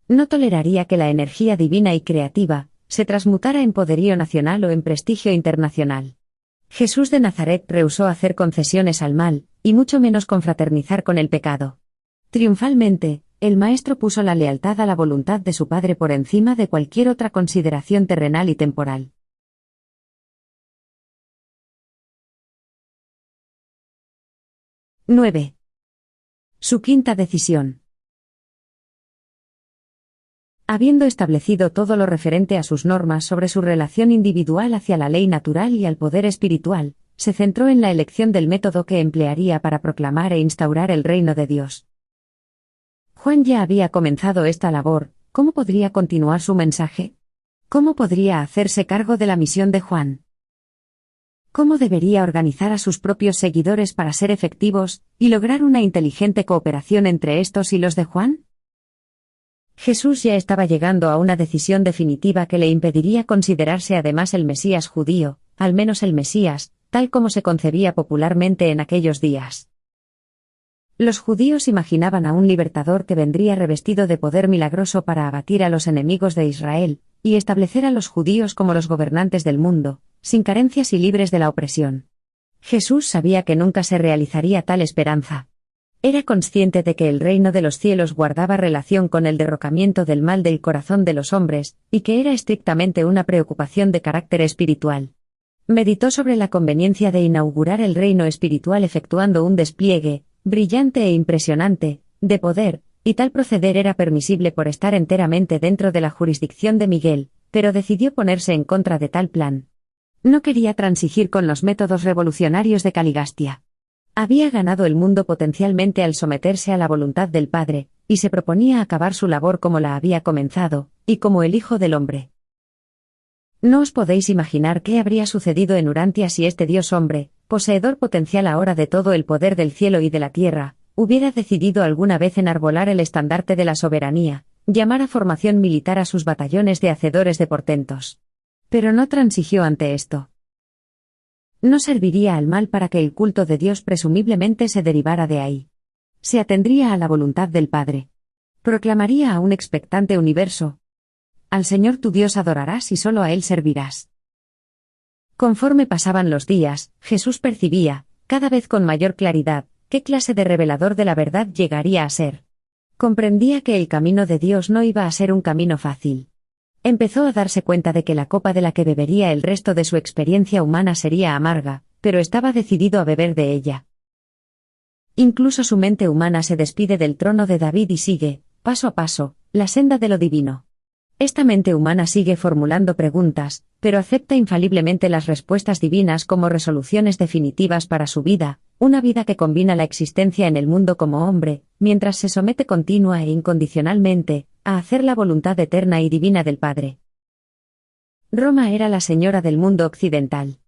No toleraría que la energía divina y creativa se transmutara en poderío nacional o en prestigio internacional. Jesús de Nazaret rehusó hacer concesiones al mal, y mucho menos confraternizar con el pecado. Triunfalmente, el Maestro puso la lealtad a la voluntad de su Padre por encima de cualquier otra consideración terrenal y temporal. ¡9! Su quinta decisión. Habiendo establecido todo lo referente a sus normas sobre su relación individual hacia la ley natural y al poder espiritual, se centró en la elección del método que emplearía para proclamar e instaurar el reino de Dios. Juan ya había comenzado esta labor. ¿Cómo podría continuar su mensaje? ¿Cómo podría hacerse cargo de la misión de Juan? ¿Cómo debería organizar a sus propios seguidores para ser efectivos y lograr una inteligente cooperación entre estos y los de Juan? Jesús ya estaba llegando a una decisión definitiva que le impediría considerarse además el Mesías judío, al menos el Mesías, tal como se concebía popularmente en aquellos días. Los judíos imaginaban a un libertador que vendría revestido de poder milagroso para abatir a los enemigos de Israel, y establecer a los judíos como los gobernantes del mundo, sin carencias y libres de la opresión. Jesús sabía que nunca se realizaría tal esperanza. Era consciente de que el reino de los cielos guardaba relación con el derrocamiento del mal del corazón de los hombres, y que era estrictamente una preocupación de carácter espiritual. Meditó sobre la conveniencia de inaugurar el reino espiritual efectuando un despliegue, brillante e impresionante, de poder, y tal proceder era permisible por estar enteramente dentro de la jurisdicción de Miguel, pero decidió ponerse en contra de tal plan. No quería transigir con los métodos revolucionarios de Caligastia. Había ganado el mundo potencialmente al someterse a la voluntad del Padre, y se proponía acabar su labor como la había comenzado, y como el Hijo del Hombre. No os podéis imaginar qué habría sucedido en Urantia si este Dios hombre, poseedor potencial ahora de todo el poder del cielo y de la tierra, hubiera decidido alguna vez enarbolar el estandarte de la soberanía, llamar a formación militar a sus batallones de hacedores de portentos. Pero no transigió ante esto. No serviría al mal para que el culto de Dios presumiblemente se derivara de ahí. Se atendría a la voluntad del Padre. Proclamaría a un expectante universo: al Señor tu Dios adorarás y solo a Él servirás. Conforme pasaban los días, Jesús percibía, cada vez con mayor claridad, qué clase de revelador de la verdad llegaría a ser. Comprendía que el camino de Dios no iba a ser un camino fácil. Empezó a darse cuenta de que la copa de la que bebería el resto de su experiencia humana sería amarga, pero estaba decidido a beber de ella. Incluso su mente humana se despide del trono de David y sigue, paso a paso, la senda de lo divino. Esta mente humana sigue formulando preguntas, pero acepta infaliblemente las respuestas divinas como resoluciones definitivas para su vida, una vida que combina la existencia en el mundo como hombre, mientras se somete continua e incondicionalmente a hacer la voluntad eterna y divina del Padre. Roma era la señora del mundo occidental.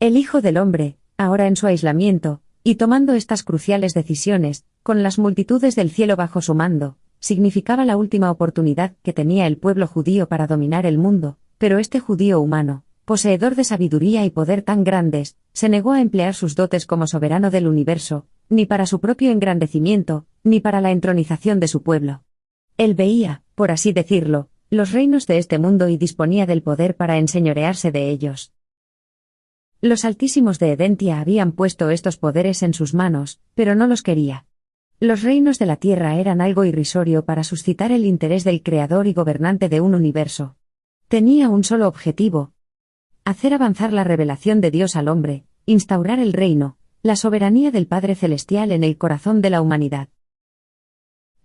El Hijo del Hombre, ahora en su aislamiento, y tomando estas cruciales decisiones, con las multitudes del cielo bajo su mando, significaba la última oportunidad que tenía el pueblo judío para dominar el mundo, pero este judío humano, poseedor de sabiduría y poder tan grandes, se negó a emplear sus dotes como soberano del universo, ni para su propio engrandecimiento, ni para la entronización de su pueblo. Él veía, por así decirlo, los reinos de este mundo y disponía del poder para enseñorearse de ellos. Los altísimos de Edentia habían puesto estos poderes en sus manos, pero no los quería. Los reinos de la tierra eran algo irrisorio para suscitar el interés del creador y gobernante de un universo. Tenía un solo objetivo: hacer avanzar la revelación de Dios al hombre, instaurar el reino, la soberanía del Padre Celestial en el corazón de la humanidad.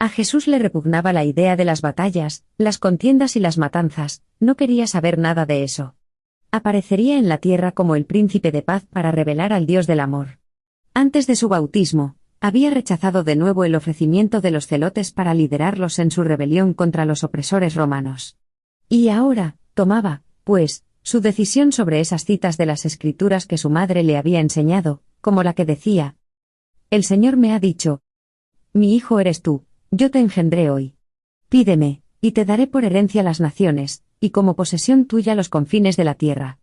A Jesús le repugnaba la idea de las batallas, las contiendas y las matanzas, no quería saber nada de eso. Aparecería en la tierra como el príncipe de paz para revelar al Dios del amor. Antes de su bautismo, había rechazado de nuevo el ofrecimiento de los celotes para liderarlos en su rebelión contra los opresores romanos. Y ahora, tomaba, pues, su decisión sobre esas citas de las Escrituras que su madre le había enseñado, como la que decía: «El Señor me ha dicho: mi hijo eres tú, yo te engendré hoy. Pídeme, y te daré por herencia las naciones, y como posesión tuya los confines de la tierra.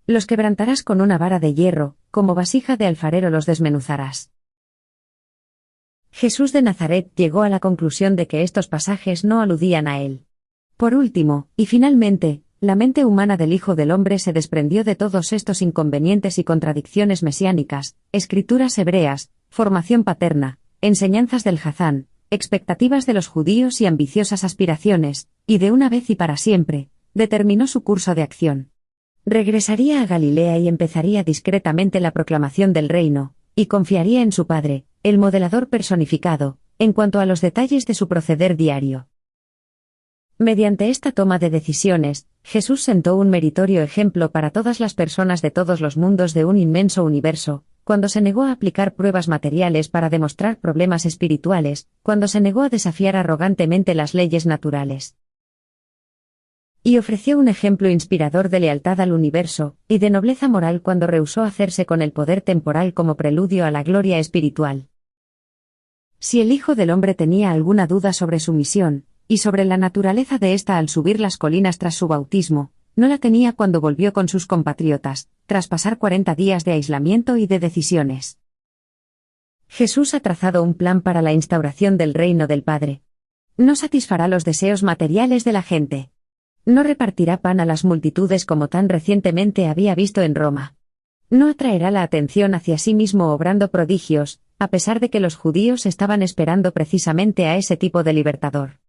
Los quebrantarás con una vara de hierro, como vasija de alfarero los desmenuzarás». Jesús de Nazaret llegó a la conclusión de que estos pasajes no aludían a él. Por último, y finalmente, la mente humana del Hijo del Hombre se desprendió de todos estos inconvenientes y contradicciones mesiánicas, escrituras hebreas, formación paterna, enseñanzas del Hazán, expectativas de los judíos y ambiciosas aspiraciones, y de una vez y para siempre, determinó su curso de acción. Regresaría a Galilea y empezaría discretamente la proclamación del reino, y confiaría en su Padre, el modelador personificado, en cuanto a los detalles de su proceder diario. Mediante esta toma de decisiones, Jesús sentó un meritorio ejemplo para todas las personas de todos los mundos de un inmenso universo, cuando se negó a aplicar pruebas materiales para demostrar problemas espirituales, cuando se negó a desafiar arrogantemente las leyes naturales. Y ofreció un ejemplo inspirador de lealtad al universo, y de nobleza moral cuando rehusó hacerse con el poder temporal como preludio a la gloria espiritual. Si el Hijo del Hombre tenía alguna duda sobre su misión, y sobre la naturaleza de ésta al subir las colinas tras su bautismo, no la tenía cuando volvió con sus compatriotas, tras pasar 40 días de aislamiento y de decisiones. Jesús ha trazado un plan para la instauración del reino del Padre. No satisfará los deseos materiales de la gente. No repartirá pan a las multitudes como tan recientemente había visto en Roma. No atraerá la atención hacia sí mismo obrando prodigios, a pesar de que los judíos estaban esperando precisamente a ese tipo de libertador.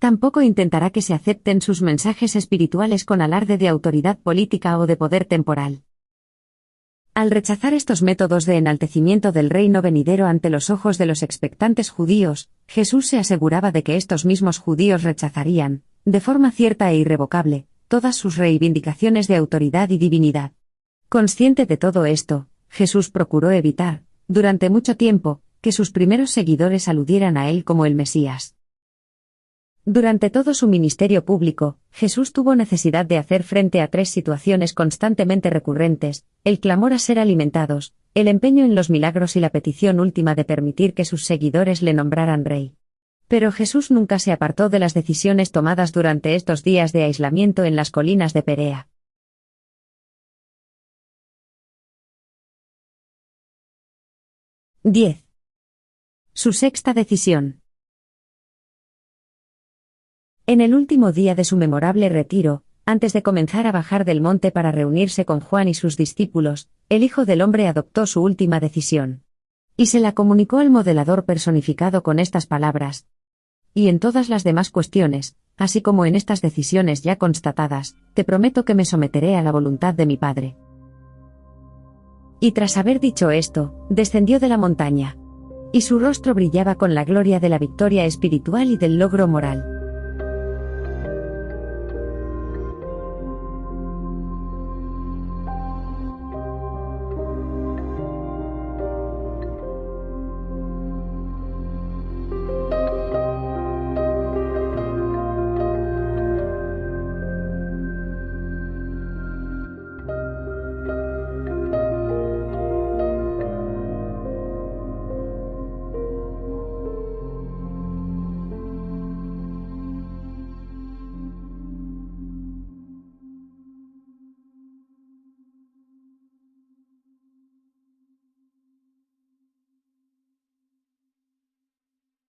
Tampoco intentará que se acepten sus mensajes espirituales con alarde de autoridad política o de poder temporal. Al rechazar estos métodos de enaltecimiento del reino venidero ante los ojos de los expectantes judíos, Jesús se aseguraba de que estos mismos judíos rechazarían, de forma cierta e irrevocable, todas sus reivindicaciones de autoridad y divinidad. Consciente de todo esto, Jesús procuró evitar, durante mucho tiempo, que sus primeros seguidores aludieran a él como el Mesías. Durante todo su ministerio público, Jesús tuvo necesidad de hacer frente a 3 situaciones constantemente recurrentes: el clamor a ser alimentados, el empeño en los milagros y la petición última de permitir que sus seguidores le nombraran rey. Pero Jesús nunca se apartó de las decisiones tomadas durante estos días de aislamiento en las colinas de Perea. 10. Su sexta decisión. En el último día de su memorable retiro, antes de comenzar a bajar del monte para reunirse con Juan y sus discípulos, el Hijo del Hombre adoptó su última decisión. Y se la comunicó al modelador personificado con estas palabras: y en todas las demás cuestiones, así como en estas decisiones ya constatadas, te prometo que me someteré a la voluntad de mi Padre. Y tras haber dicho esto, descendió de la montaña. Y su rostro brillaba con la gloria de la victoria espiritual y del logro moral.